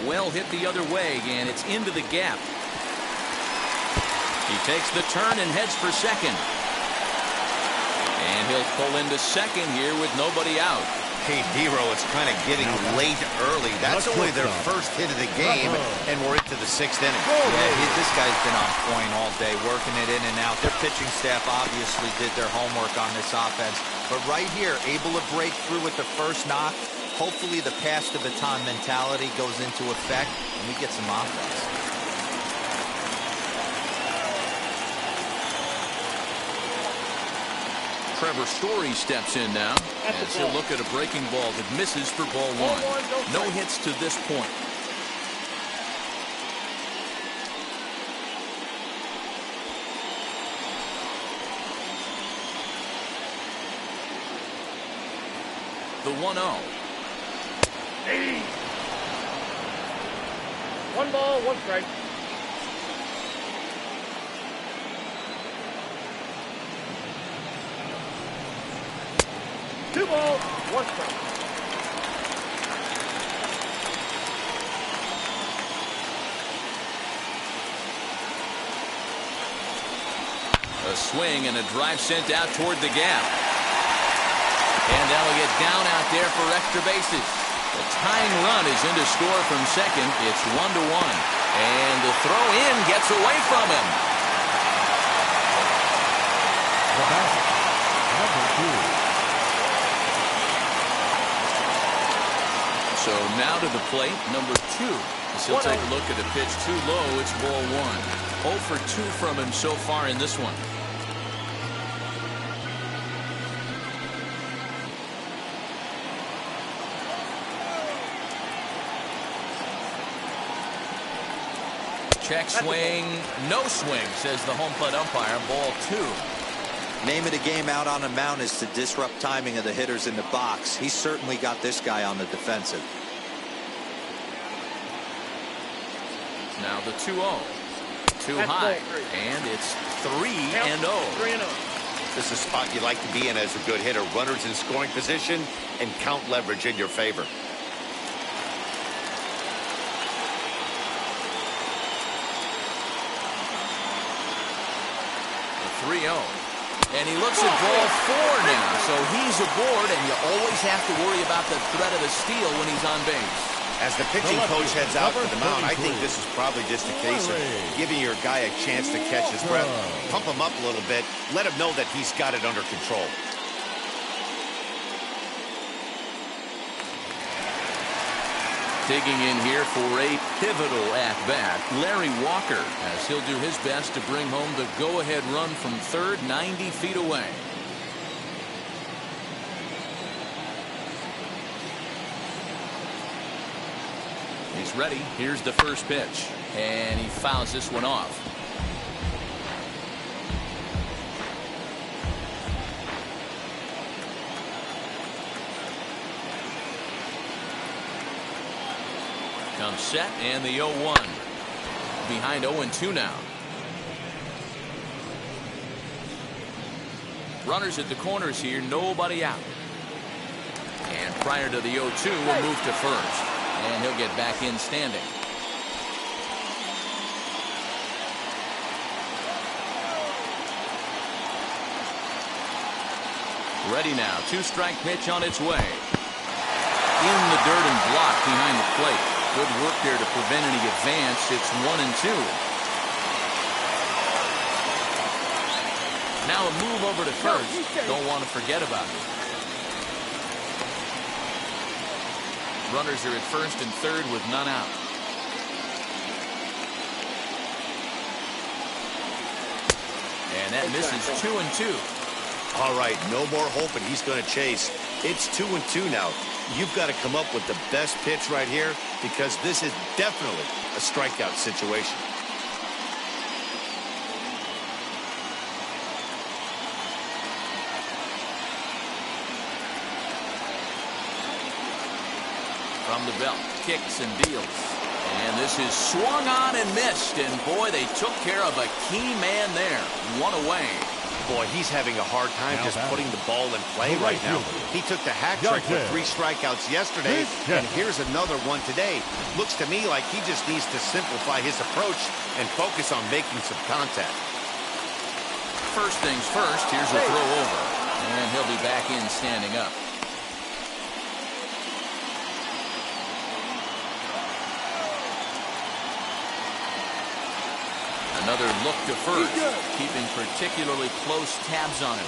Well hit the other way, and it's into the gap. He takes the turn and heads for second. And he'll pull into second here with nobody out. Hey, Dero, it's kind of getting late early. That's only their first hit of the game, and we're into the 6th inning. Yeah, this guy's been on point all day, working it in and out. Their pitching staff obviously did their homework on this offense. But right here, able to break through with the first knock. Hopefully the pass the baton mentality goes into effect, and we get some offense. Trevor Story steps in now as he'll look at a breaking ball that misses for ball 1. No hits to this point. The 1-0. 1 ball, 1 strike. Two balls, 1 strike. A swing and a drive sent out toward the gap. And that'll get down out there for extra bases. The tying run is into score from second. It's 1-1. And the throw in gets away from him. The batter, number 2. So now to the plate, number 2. As he'll take a look at a pitch too low. It's ball 1. 0 for 2 from him so far in this one. Check swing, no swing, says the home plate umpire. Ball 2. Name of the game out on the mound is to disrupt timing of the hitters in the box. He certainly got this guy on the defensive. Now the 2-0. Too high, and it's 3-0. 3-0. This is a spot you like to be in as a good hitter. Runners in scoring position and count leverage in your favor. 3-0. And he looks at ball 4 now, so he's aboard, and you always have to worry about the threat of a steal when he's on base. As the pitching coach heads out to the mound, I think this is probably just a case of giving your guy a chance to catch his breath. Pump him up a little bit. Let him know that he's got it under control. Digging in here for a pivotal at-bat, Larry Walker, as he'll do his best to bring home the go-ahead run from third, 90 feet away. He's ready. Here's the first pitch, and he fouls this one off. Comes set, and the 0-1. Behind 0-2 now. Runners at the corners here, nobody out. And prior to the 0-2, we'll move to first. And he'll get back in standing. Ready now. 2-strike pitch on its way. In the dirt and blocked behind the plate. Good work there to prevent any advance. It's 1-2. Now a move over to first. Don't want to forget about it. Runners are at first and third with none out. And that misses 2-2. All right, no more hoping he's going to chase. It's 2-2 now. You've got to come up with the best pitch right here because this is definitely a strikeout situation. From the belt, kicks and deals. And this is swung on and missed. And boy, they took care of a key man there. One away. Boy, he's having a hard time just putting the ball in play right now. He took the hat trick with 3 strikeouts yesterday, and here's another one today. Looks to me like he just needs to simplify his approach and focus on making some contact. First things first, here's a throw over. And he'll be back in standing up. Another look to first, keeping particularly close tabs on him.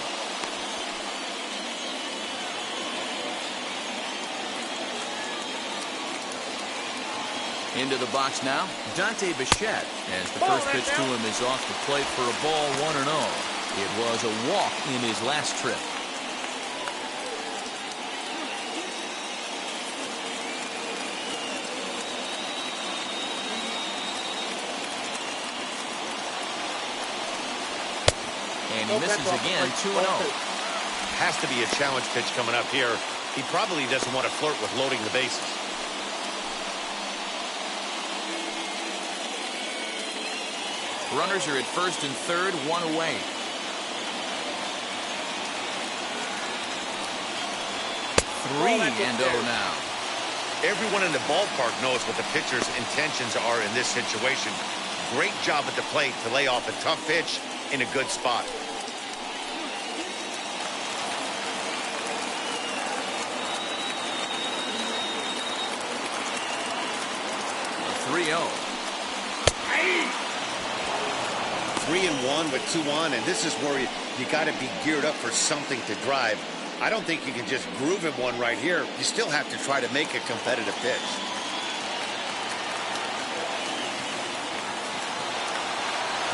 Into the box now, Dante Bechet, as the first pitch to him is off the plate for a ball 1-0. It was a walk in his last trip. And he misses again, 2-0. Has to be a challenge pitch coming up here. He probably doesn't want to flirt with loading the bases. Runners are at first and third, 1 away. Three and 0 now. Everyone in the ballpark knows what the pitcher's intentions are in this situation. Great job at the plate to lay off a tough pitch in a good spot. 3-0. 3-1 with 2 on, and this is where you got to be geared up for something to drive. I don't think you can just groove him one right here. You still have to try to make a competitive pitch.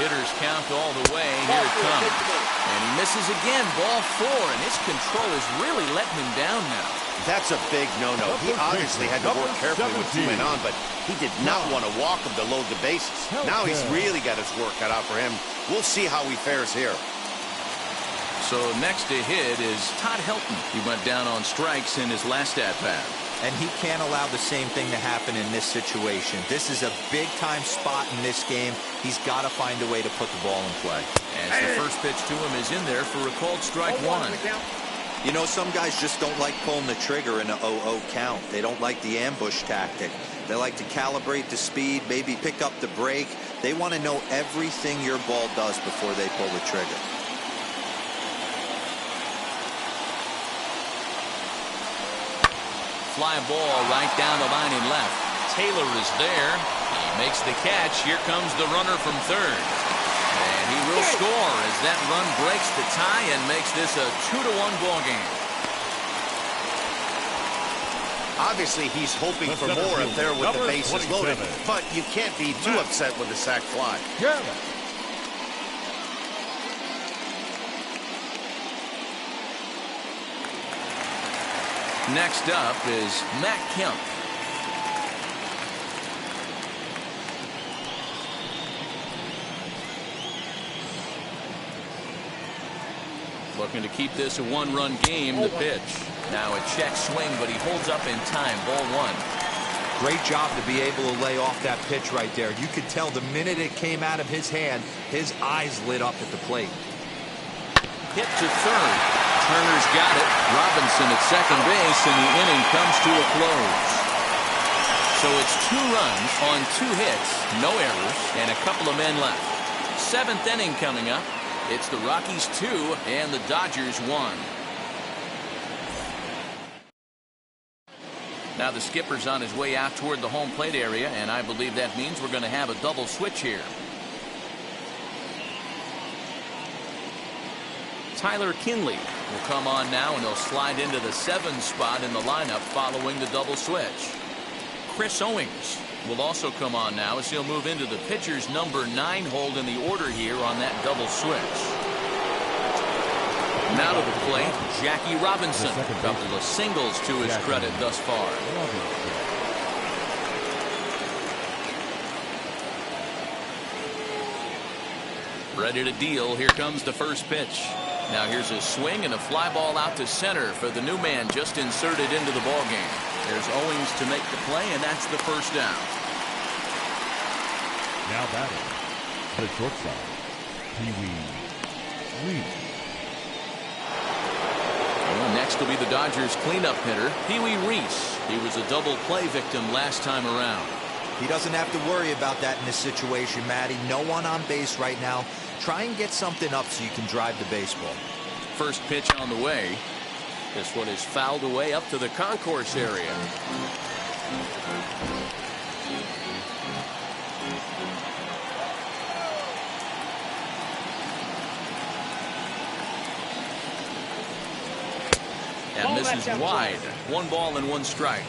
Hitters count all the way. Here it comes. And he misses again. Ball 4, and his control is really letting him down now. That's a big no-no. He obviously had to work carefully with 2 men on, but he did not want to walk him to load the bases. Now he's really got his work cut out for him. We'll see how he fares here. So next to hit is Todd Helton. He went down on strikes in his last at-bat. And he can't allow the same thing to happen in this situation. This is a big-time spot in this game. He's got to find a way to put the ball in play. As the first pitch to him is in there for a called strike 1. You know, some guys just don't like pulling the trigger in an 0-0 count. They don't like the ambush tactic. They like to calibrate the speed, maybe pick up the break. They want to know everything your ball does before they pull the trigger. Fly ball right down the line in left. Taylor is there. He makes the catch. Here comes the runner from third. And he will score as that run breaks the tie and makes this a 2-1 ball game. Obviously, he's hoping for more up there with the bases loaded, but you can't be too upset with the sac fly. Next up is Matt Kemp. Looking to keep this a 1-run game. The pitch. Now a check swing, but he holds up in time. Ball 1. Great job to be able to lay off that pitch right there. You could tell the minute it came out of his hand, his eyes lit up at the plate. Hit to third. Turner's got it. Robinson at second base, and the inning comes to a close. So it's 2 runs on 2 hits, no errors, and a couple of men left. 7th inning coming up. It's the Rockies 2 and the Dodgers 1. Now the skipper's on his way out toward the home plate area, and I believe that means we're going to have a double switch here. Tyler Kinley will come on now, and he'll slide into the 7 spot in the lineup following the double switch. Chris Owings will also come on now as he'll move into the pitcher's number 9 hold in the order here on that double switch. Now to the plate, Jackie Robinson. A couple of singles to his credit thus far. Ready to deal. Here comes the first pitch. Now here's a swing and a fly ball out to center for the new man just inserted into the ball game. There's Owings to make the play, and that's the first down. Now batting, the shortstop, Peewee Reese. Well, next will be the Dodgers cleanup hitter, Peewee Reese. He was a double play victim last time around. He doesn't have to worry about that in this situation, Matty. No one on base right now. Try and get something up so you can drive the baseball. First pitch on the way. This one is fouled away up to the concourse area. And this is wide. 1 ball and 1 strike.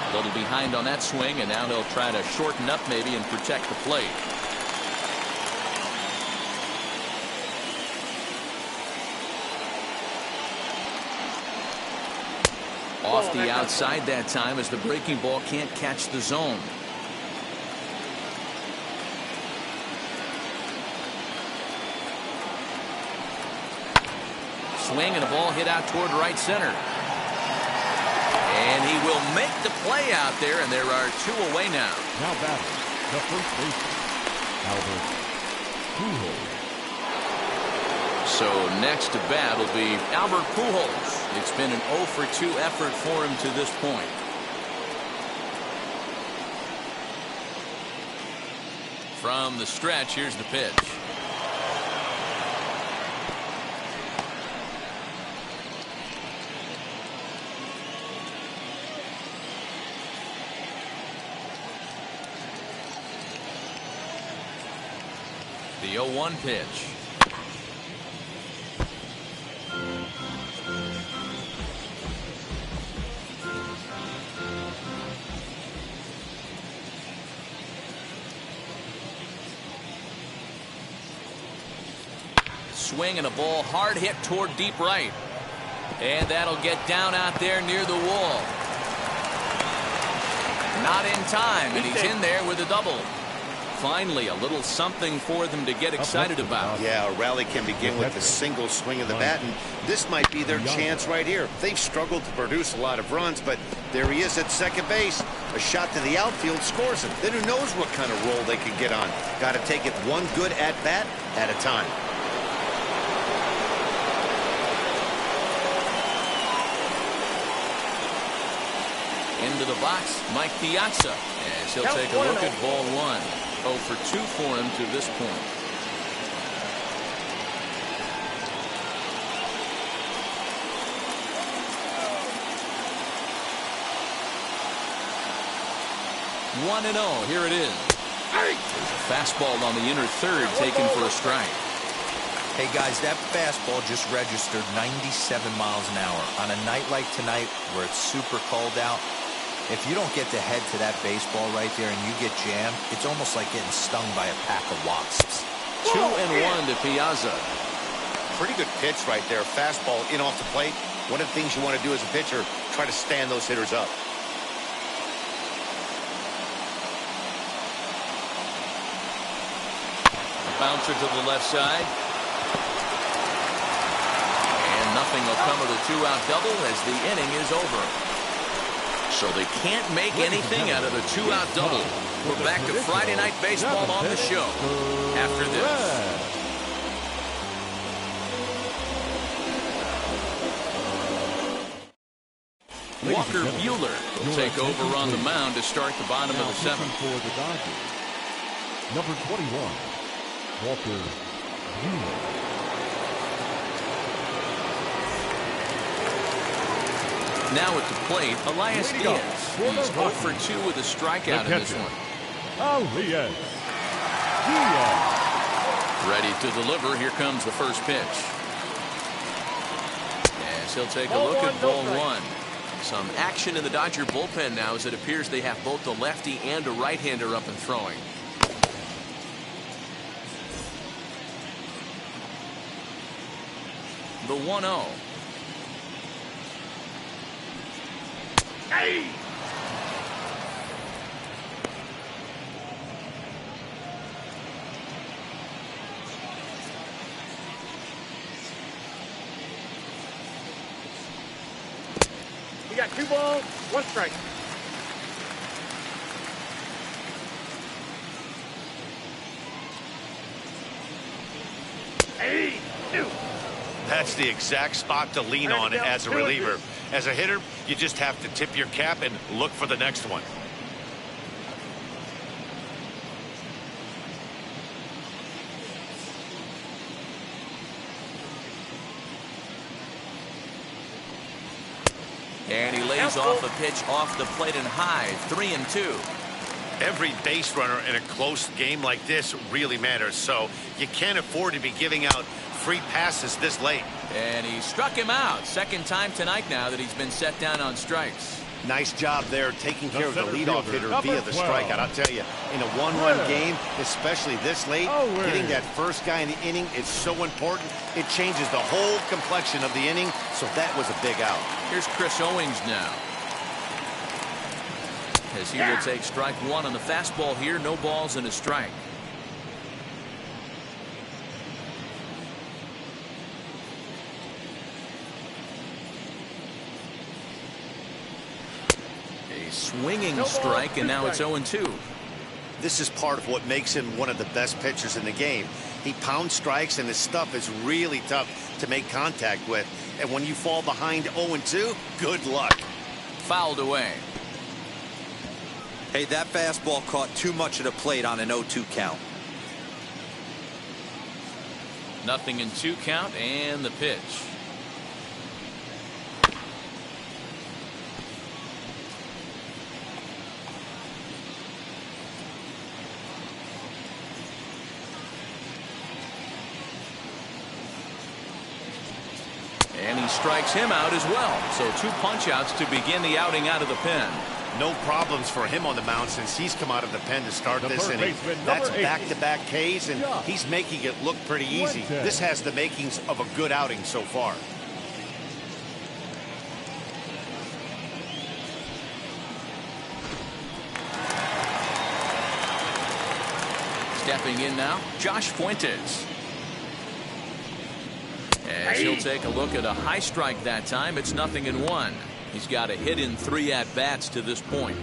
A little behind on that swing, and now he'll try to shorten up maybe and protect the plate. Off the outside that time as the breaking ball can't catch the zone. Swing and a ball hit out toward right center. And he will make the play out there, and there are 2 away now. Now batting, the first baseman, Pujols. So next to bat will be Albert Pujols. It's been an 0-for-2 effort for him to this point. From the stretch, here's the pitch. The 0-1 pitch. swing and a ball hard hit toward deep right. And that'll get down out there near the wall. Not in time, and he's in there with a double. Finally, a little something for them to get excited about. Yeah, a rally can begin with a single swing of the bat, and this might be their chance right here. They've struggled to produce a lot of runs, but there he is at second base. A shot to the outfield scores him. Then who knows what kind of roll they could get on. Got to take it one good at-bat at a time. Into the box, Mike Piazza, as he'll take a look at ball one. 0 for 2 for him to this point. One and 0. Here it is. There's a fastball on the inner third, taken for a strike. Hey guys, that fastball just registered 97 miles an hour. On a night like tonight where it's super cold out, if you don't get the head to that baseball right there and you get jammed, it's almost like getting stung by a pack of wasps. 2-1 to Piazza. Pretty good pitch right there. Fastball in off the plate. One of the things you want to do as a pitcher, try to stand those hitters up. Bouncer to the left side. And nothing will come of the 2-out double as the inning is over. So they can't make anything out of the 2-out double. We're back to Friday Night Baseball on the show after this. Walker Bullard will take over on the mound to start the bottom of the 7th. For the Dodgers, number 21, Walker Bullard. Now at the plate, Elias Diaz. He's 0 for 2 with a strikeout in this one. Elias Diaz. Ready to deliver. Here comes the first pitch. As he'll take a look at ball one. Some action in the Dodger bullpen now as it appears they have both the lefty and a right-hander up and throwing. The 1-0. Hey! You got 2 balls, 1 strike. Hey, 2. That's the exact spot to lean on as a reliever. As a hitter, you just have to tip your cap and look for the next one. And he lays off a pitch off the plate and high. 3-2. Every base runner in a close game like this really matters, so you can't afford to be giving out free passes this late. And he struck him out. Second time tonight now that he's been set down on strikes. Nice job there taking care of the leadoff hitter via the strikeout. I'll tell you, in a one-run game, especially this late, getting that first guy in the inning is so important. It changes the whole complexion of the inning, so that was a big out. Here's Chris Owings now. As he will take strike one on the fastball here. No balls and a strike. A swinging strike, and now it's 0-2. This is part of what makes him one of the best pitchers in the game. He pounds strikes, and his stuff is really tough to make contact with. And when you fall behind 0-2, good luck. Fouled away. Hey, that fastball caught too much of the plate on an 0-2 count. Nothing in 2 count, and the pitch. And he strikes him out as well. So 2 punch outs to begin the outing out of the pen. No problems for him on the mound since he's come out of the pen to start this inning. baseman, That's number 8. back-to-back Ks, and he's making it look pretty easy. Fuentes. This has the makings of a good outing so far. Stepping in now, Josh Fuentes. As he'll take a look at a high strike that time, it's 0-1. He's got a hit in 3 at-bats to this point.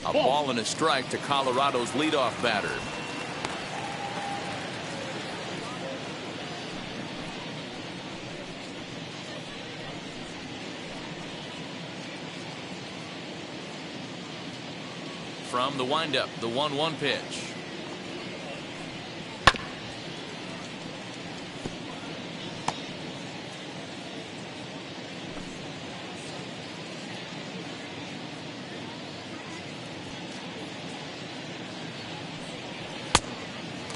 A ball and a strike to Colorado's leadoff batter. From the windup, the 1-1 pitch.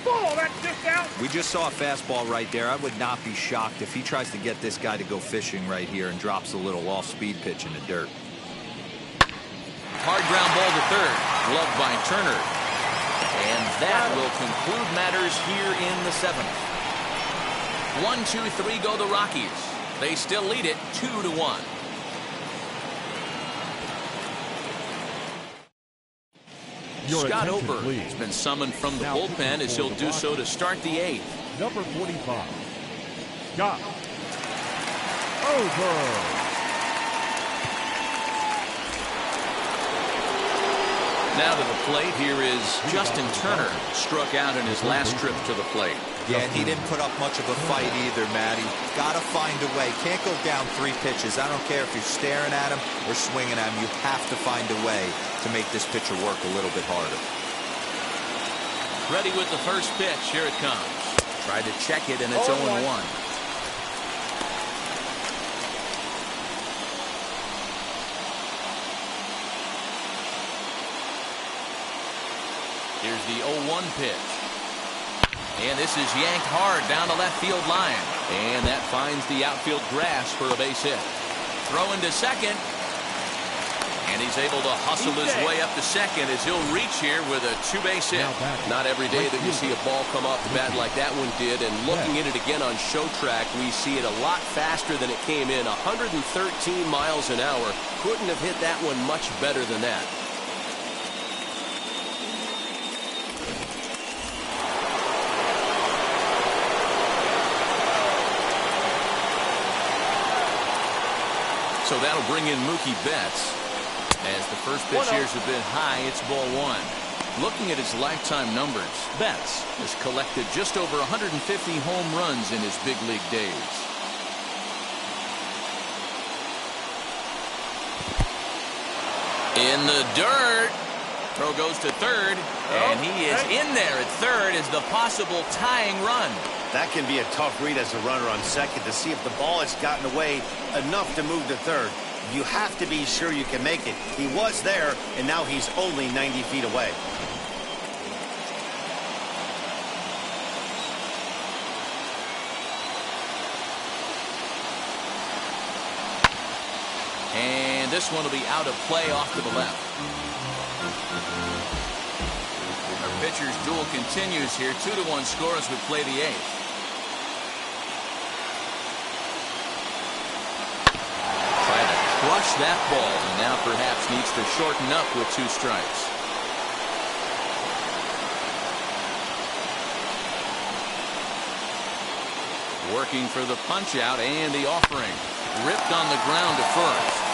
Ball, that's just out. We just saw a fastball right there. I would not be shocked if he tries to get this guy to go fishing right here and drops a little off-speed pitch in the dirt. Hard ground ball to third, gloved by Turner. And that will conclude matters here in the 7th. 1-2-3 go the Rockies. They still lead it 2-1. Scott Ober has been summoned from the bullpen as he'll do so to start the 8th. Number 45, Scott Ober. Now to the plate, here is Justin Turner, struck out in his last trip to the plate. Yeah, and he didn't put up much of a fight either, Matty. Got to find a way. Can't go down 3 pitches. I don't care if you're staring at him or swinging at him. You have to find a way to make this pitcher work a little bit harder. Ready with the first pitch. Here it comes. Tried to check it, and it's 0-1. Here's the 0-1 pitch. And this is yanked hard down the left field line. And that finds the outfield grass for a base hit. Throw into second. And he's able to hustle his way up to second as he'll reach here with a 2-base hit. Not every day that you see a ball come off the bat like that one did. And looking at it again on show track, we see it a lot faster than it came in. 113 miles an hour. Couldn't have hit that one much better than that. So that'll bring in Mookie Betts. As the first pitch here has been high, it's ball 1. Looking at his lifetime numbers, Betts has collected just over 150 home runs in his big league days. In the dirt. Throw goes to third, and he is in there at third as the possible tying run. That can be a tough read as a runner on second to see if the ball has gotten away enough to move to third. You have to be sure you can make it. He was there, and now he's only 90 feet away. And this one will be out of play off to the left. Our pitcher's duel continues here. 2-1 score as we play the 8th. Try to crush that ball, and now perhaps needs to shorten up with 2 strikes. Working for the punch out and the offering. Ripped on the ground to first.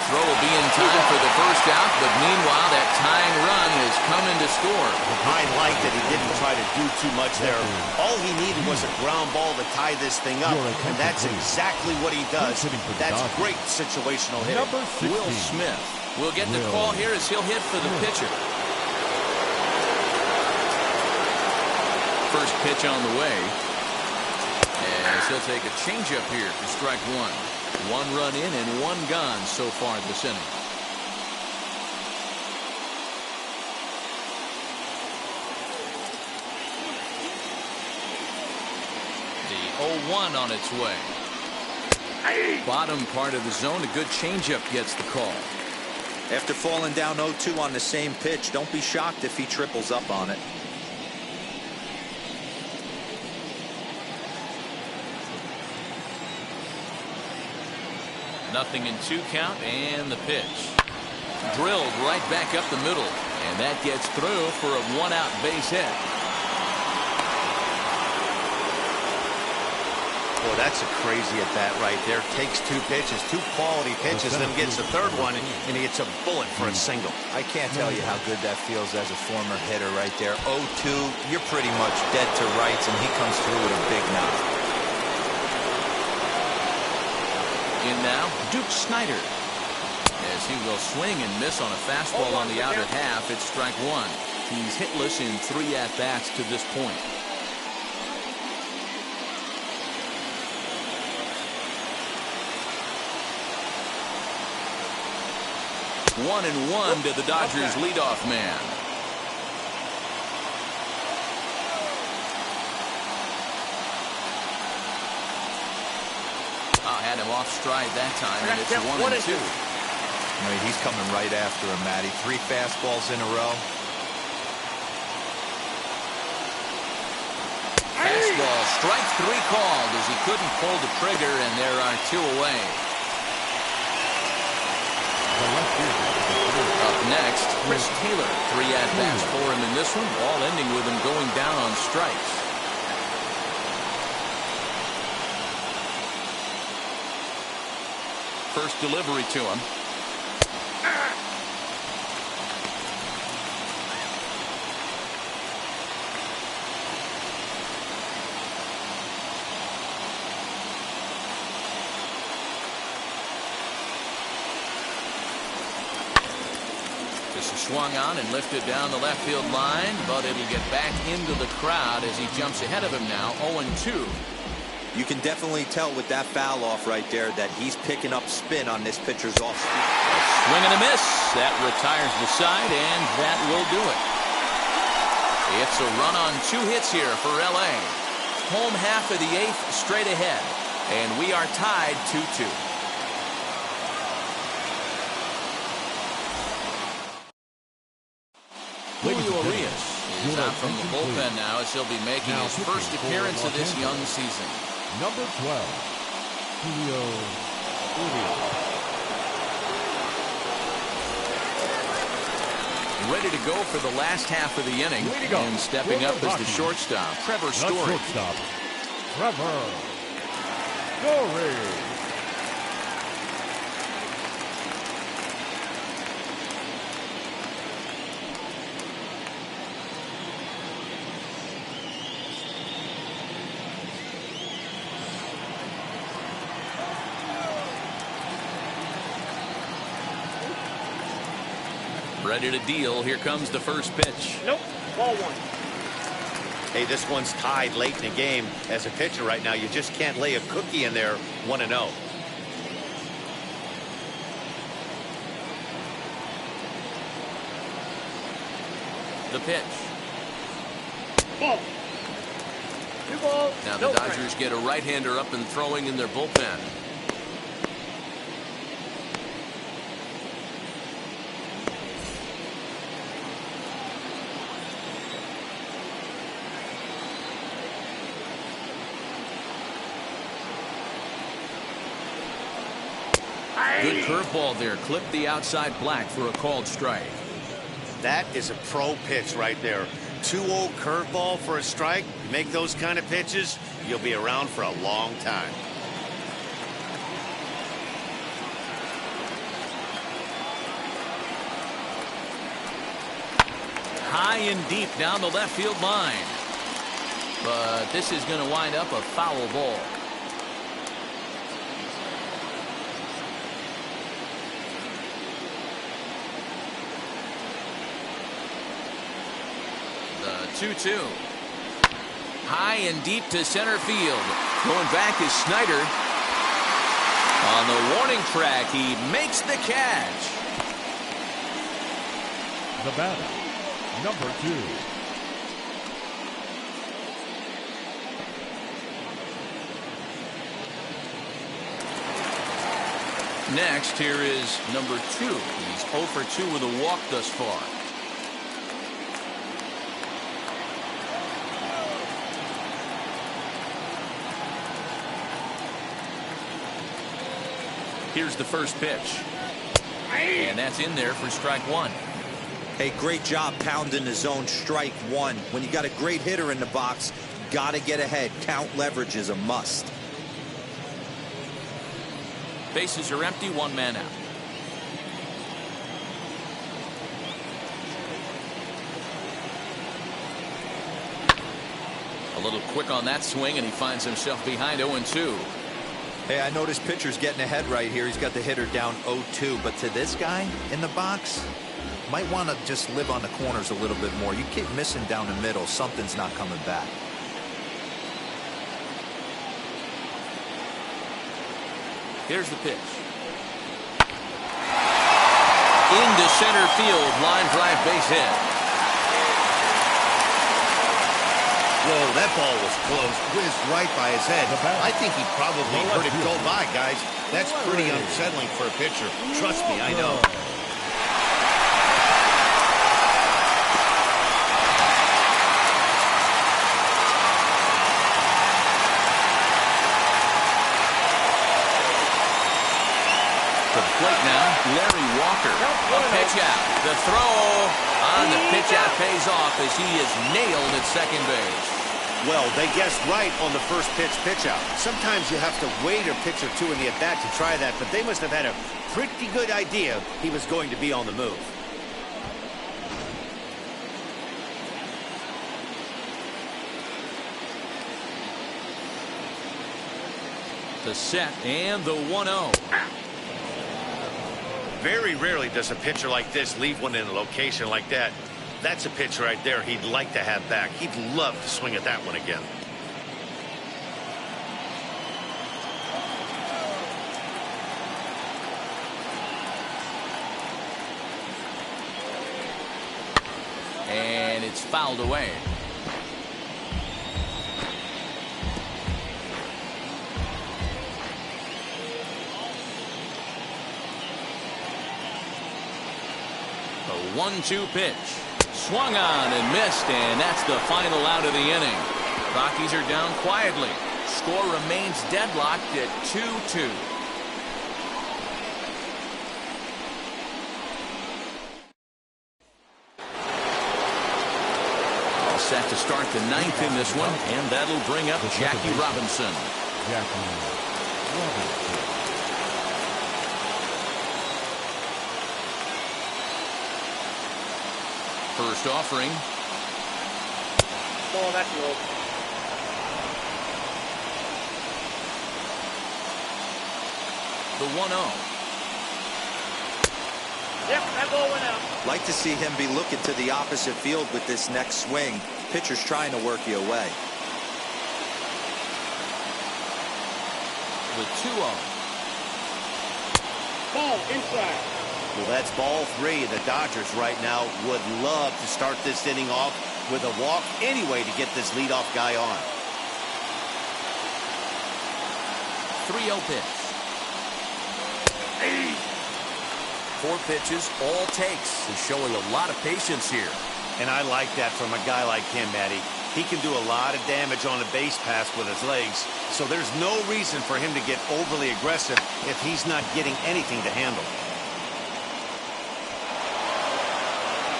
Throw will be in time for the first out, but meanwhile that tying run has come in to score. I like that he didn't try to do too much there. All he needed was a ground ball to tie this thing up, and that's exactly what he does. That's great situational hitting. Will Smith will get the call here as he'll hit for the pitcher. First pitch on the way. As he'll take a changeup here for strike 1. 1 run in and 1 gone so far this inning. 0-1 on its way. Bottom part of the zone, a good changeup gets the call. After falling down 0-2 on the same pitch, don't be shocked if he triples up on it. Nothing in 2 count, and the pitch. Drilled right back up the middle, and that gets through for a 1-out base hit. Boy, that's a crazy at bat right there. Takes 2 pitches, 2 quality pitches, then gets the 3rd one, and he hits a bullet for a single. I can't tell you how good that feels as a former hitter right there. 0-2, you're pretty much dead to rights, and he comes through with a big knock. In now, Snyder. As he will swing and miss on a fastball on the outer half, it's strike 1. He's hitless in 3 at-bats to this point. 1-1 to the Dodgers leadoff man. Had him off stride that time, and it's 1-2. I mean, he's coming right after him, Matty. 3 fastballs in a row. Fastball, strike 3 called as he couldn't pull the trigger, and there are 2 away. Up next, Chris Taylor. 3 at-bats for him in this one, all ending with him going down on strikes. First delivery to him. This is swung on and lifted down the left field line, but it'll get back into the crowd as he jumps ahead of him now, 0-2. You can definitely tell with that foul off right there that he's picking up spin on this pitcher's off speed. Swing and a miss. That retires the side, and that will do it. It's a run on 2 hits here for LA. Home half of the 8th straight ahead, and we are tied 2-2. Julio Reese is out from the bullpen now as he'll be making his first appearance of this young season. Number 12, Julio Urias. Ready to go for the last half of the inning. And stepping up as the shortstop, Trevor Story. Trevor Story. Ready to deal. Here comes the first pitch. Nope. Ball 1. Hey, this one's tied late in the game. As a pitcher right now, you just can't lay a cookie in there 1-0. The pitch. Ball. 2 balls. Now the Dodgers get a right-hander up and throwing in their bullpen. Good curveball there. Clipped the outside black for a called strike. That is a pro pitch right there. 2-0 curveball for a strike. You make those kind of pitches, you'll be around for a long time. High and deep down the left field line. But this is going to wind up a foul ball. The 2-2. High and deep to center field. Going back is Snyder. On the warning track, he makes the catch. The batter, number 2. Next, here is number 2. He's 0 for 2 with a walk thus far. Here's the first pitch. And that's in there for strike 1. Hey, great job pounding the zone, strike 1. When you got a great hitter in the box, got to get ahead. Count leverage is a must. Bases are empty, 1 man out. A little quick on that swing, and he finds himself behind 0-2. Hey, I noticed pitcher's getting ahead right here. He's got the hitter down 0-2. But to this guy in the box, might want to just live on the corners a little bit more. You keep missing down the middle, something's not coming back. Here's the pitch. Into center field, line drive, base hit. Whoa, that ball was close. Whizzed right by his head. I think he probably heard it go by, guys. That's pretty unsettling for a pitcher. Trust me, I know. To the plate now, Larry Walker. A pitch out. The throw on the pitch out pays off as he is nailed at second base. Well, they guessed right on the first pitch out. Sometimes you have to wait a pitch or two in the at-bat to try that, but they must have had a pretty good idea he was going to be on the move. The set and the 1-0. Very rarely does a pitcher like this leave one in a location like that. That's a pitch right there he'd like to have back. He'd love to swing at that one again. And it's fouled away. A 1-2 pitch. Swung on and missed, and that's the final out of the inning. Rockies are down quietly. Score remains deadlocked at 2-2. All set to start the 9th in this one, and that'll bring up Jackie Robinson. First offering. Oh, that's low. The 1-0. Yep, that ball went out. Like to see him be looking to the opposite field with this next swing. Pitcher's trying to work you away. The 2-0. Ball inside. Well, that's ball 3. The Dodgers right now would love to start this inning off with a walk anyway to get this leadoff guy on. 3-0 pitch. 4 pitches, all takes. He's showing a lot of patience here. And I like that from a guy like him, Matty. He can do a lot of damage on a base pass with his legs, so there's no reason for him to get overly aggressive if he's not getting anything to handle.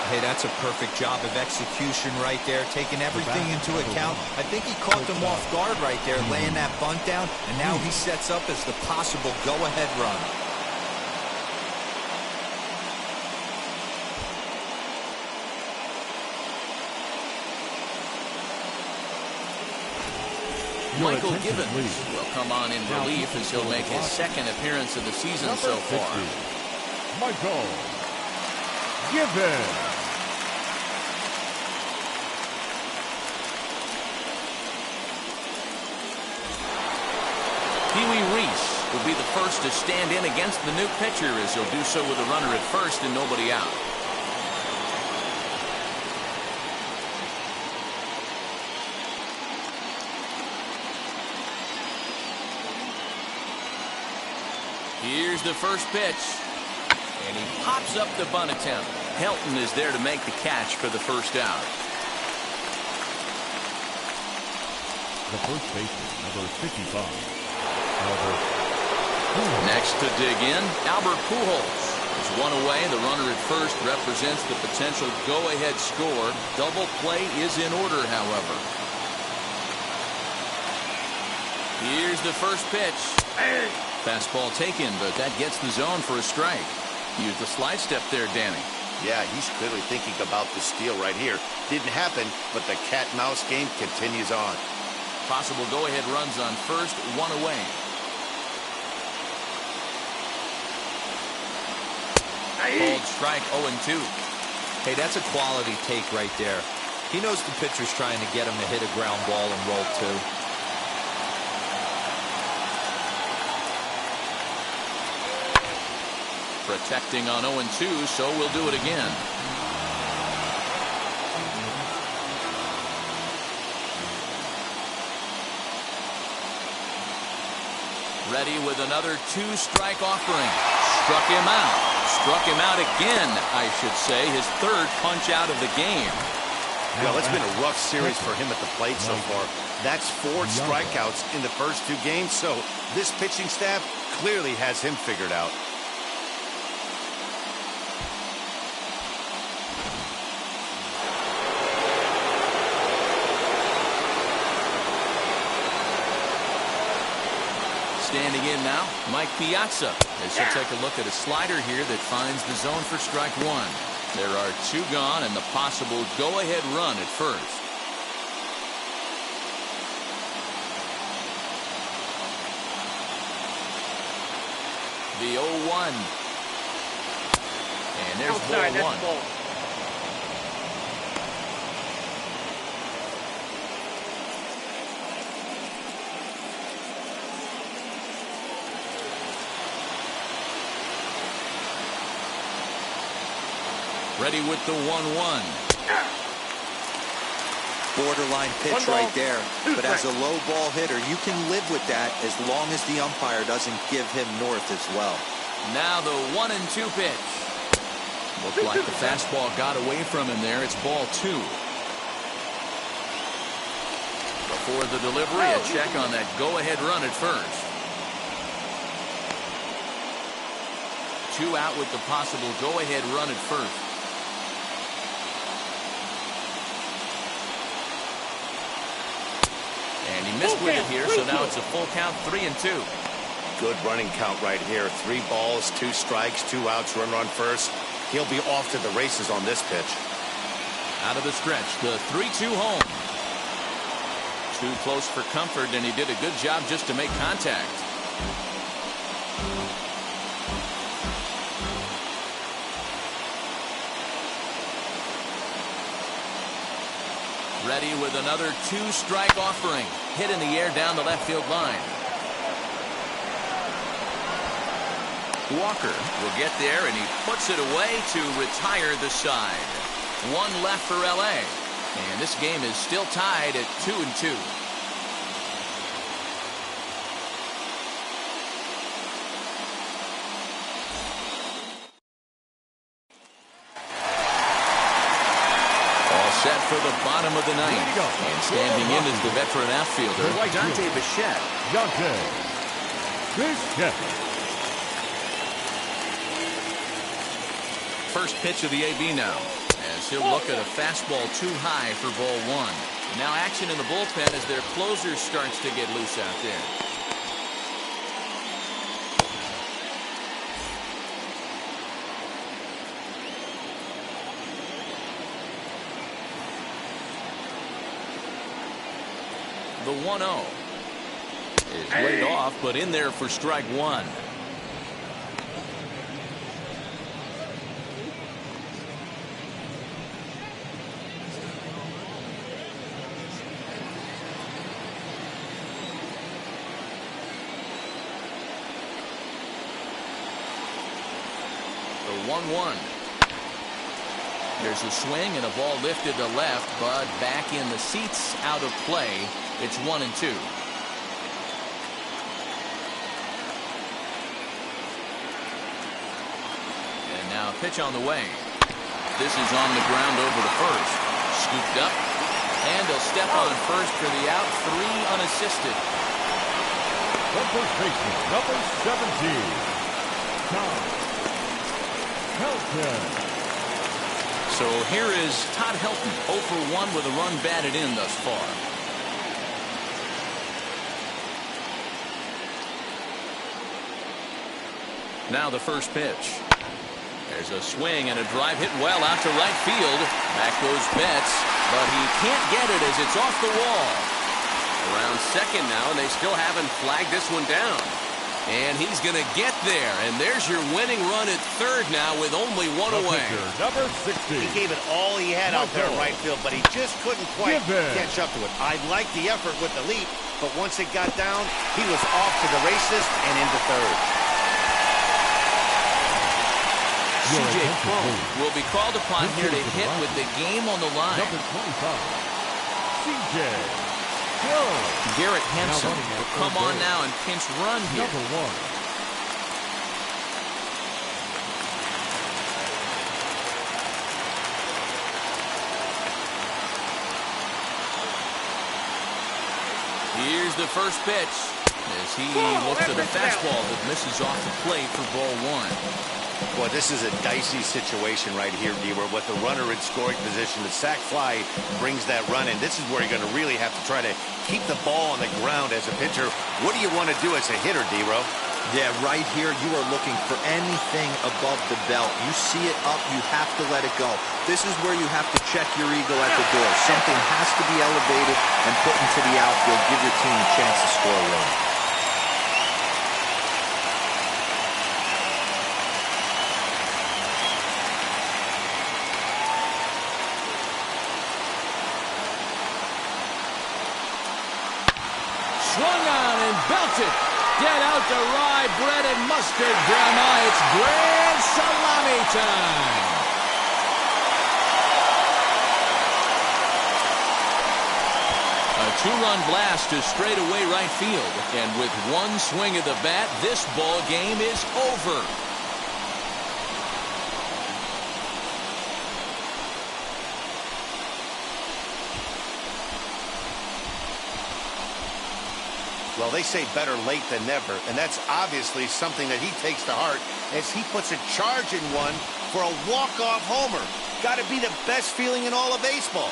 Hey, that's a perfect job of execution right there, taking everything into account. I think he caught them off guard right there, laying that bunt down, and now he sets up as the possible go-ahead run. Michael Gibbons will come on in relief as he'll make his 2nd appearance of the season so far. Michael Gibbons. Peewee Reese will be the first to stand in against the new pitcher as he'll do so with a runner at first and nobody out. Here's the first pitch. And he pops up the bunt attempt. Helton is there to make the catch for the first out. The first baseman, number 55. Next to dig in, Albert Pujols. There's one away. The runner at first represents the potential go-ahead score. Double play is in order, however. Here's the first pitch. Fastball taken, but that gets the zone for a strike. Use the slide step there, Danny. Yeah, he's clearly thinking about the steal right here. Didn't happen, but the cat-mouse game continues on. Possible go-ahead runs on first, one away. Called strike 0-2. Hey, that's a quality take right there. He knows the pitcher's trying to get him to hit a ground ball and roll two. Protecting on 0-2, so we'll do it again. Ready with another two-strike offering. Struck him out. Struck him out again, I should say. His third punch out of the game. Well, it's been a rough series for him at the plate so far. That's 4 strikeouts in the first 2 games, so this pitching staff clearly has him figured out. Standing in now, Mike Piazza, as he'll take a look at a slider here that finds the zone for strike 1. There are 2 gone and the possible go-ahead run at first. The 0-1. And there's ball 1. Ready with the 1-1. Borderline pitch right there. But as a low ball hitter, you can live with that as long as the umpire doesn't give him north as well. Now the 1-2 pitch. Looked like the fastball got away from him there. It's ball 2. Before the delivery, a check on that go-ahead run at first. 2 out with the possible go-ahead run at first. And he missed with it here, so now it's a full count, 3-2. Good running count right here. 3 balls, 2 strikes, 2 outs, runner on first. He'll be off to the races on this pitch. Out of the stretch, the 3-2 home. Too close for comfort, and he did a good job just to make contact. Ready with another 2-strike offering. Hit in the air down the left field line. Walker will get there, and he puts it away to retire the side. 1 left for L.A. And this game is still tied at 2-2. Set for the bottom of the 9th. And standing in is the veteran outfielder, Dante Bechet. Dante Bechet. First pitch of the AB now, as he'll look at a fastball too high for ball 1. Now action in the bullpen as their closer starts to get loose out there. The 1-0 is laid off, but in there for strike 1. The 1-1. There's a swing and a ball lifted to left, but back in the seats, out of play. It's 1-2. pitch on the way. This is on the ground over to first. Scooped up. And a step on first for the out. 3 unassisted. The first baseman, number 17, Todd Helton. So here is Todd Helton, 0 for 1 with a run batted in thus far. Now the first pitch. There's a swing and a drive hit well out to right field. Back goes Betts, but he can't get it as it's off the wall. Around second now, and they still haven't flagged this one down. And he's going to get there, and there's your winning run at third now with only 1 away. Number 60. He gave it all he had out there in right field, but he just couldn't quite catch up to it. I like the effort with the leap, but once it got down, he was off to the races and into third. C.J. Cron will be called upon here to hit with the game on the line. Number 25, C.J. Garrett Henson will come on now and pinch run here. Number 1. Here's the first pitch as he looks at a fastball that misses off the plate for ball 1. Boy, this is a dicey situation right here, D-Where with the runner in scoring position. The sac fly brings that run in. This is where you're going to really have to try to keep the ball on the ground as a pitcher. What do you want to do as a hitter, D-Ro? Yeah, right here, you are looking for anything above the belt. You see it up, you have to let it go. This is where you have to check your ego at the door. Something has to be elevated and put into the outfield. Give your team a chance to score a run. Swung on and belted. Get out the rye bread and mustard, Grandma. It's grand salami time. A 2-run blast to straightaway right field. And with one swing of the bat, this ball game is over. Well, they say better late than never, and that's obviously something that he takes to heart as he puts a charge in one for a walk-off homer. Got to be the best feeling in all of baseball.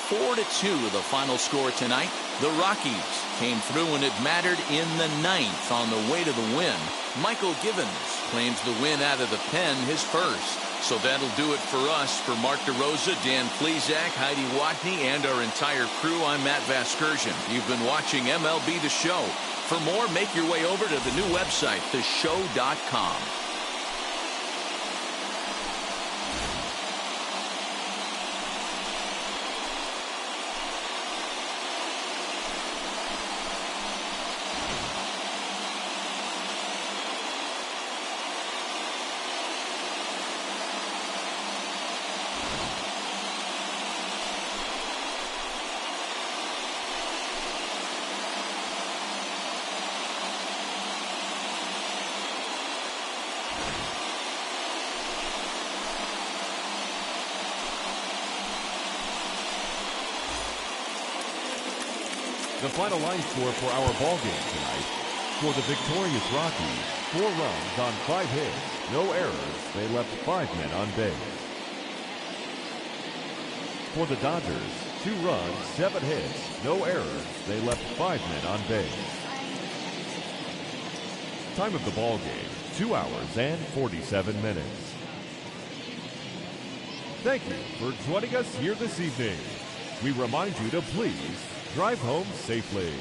Four to 2 the final score tonight. The Rockies came through and it mattered in the 9th on the way to the win. Michael Givens claims the win out of the pen, his first. So that'll do it for us. For Mark DeRosa, Dan Plesac, Heidi Watney, and our entire crew, I'm Matt Vasgersian. You've been watching MLB The Show. For more, make your way over to the new website, theshow.com. The final line score for our ball game tonight. For the victorious Rockies, 4 runs on 5 hits, no errors. They left 5 men on base. For the Dodgers, 2 runs, 7 hits, no errors. They left 5 men on base. Time of the ball game, 2 hours and 47 minutes. Thank you for joining us here this evening. We remind you to please drive home safely.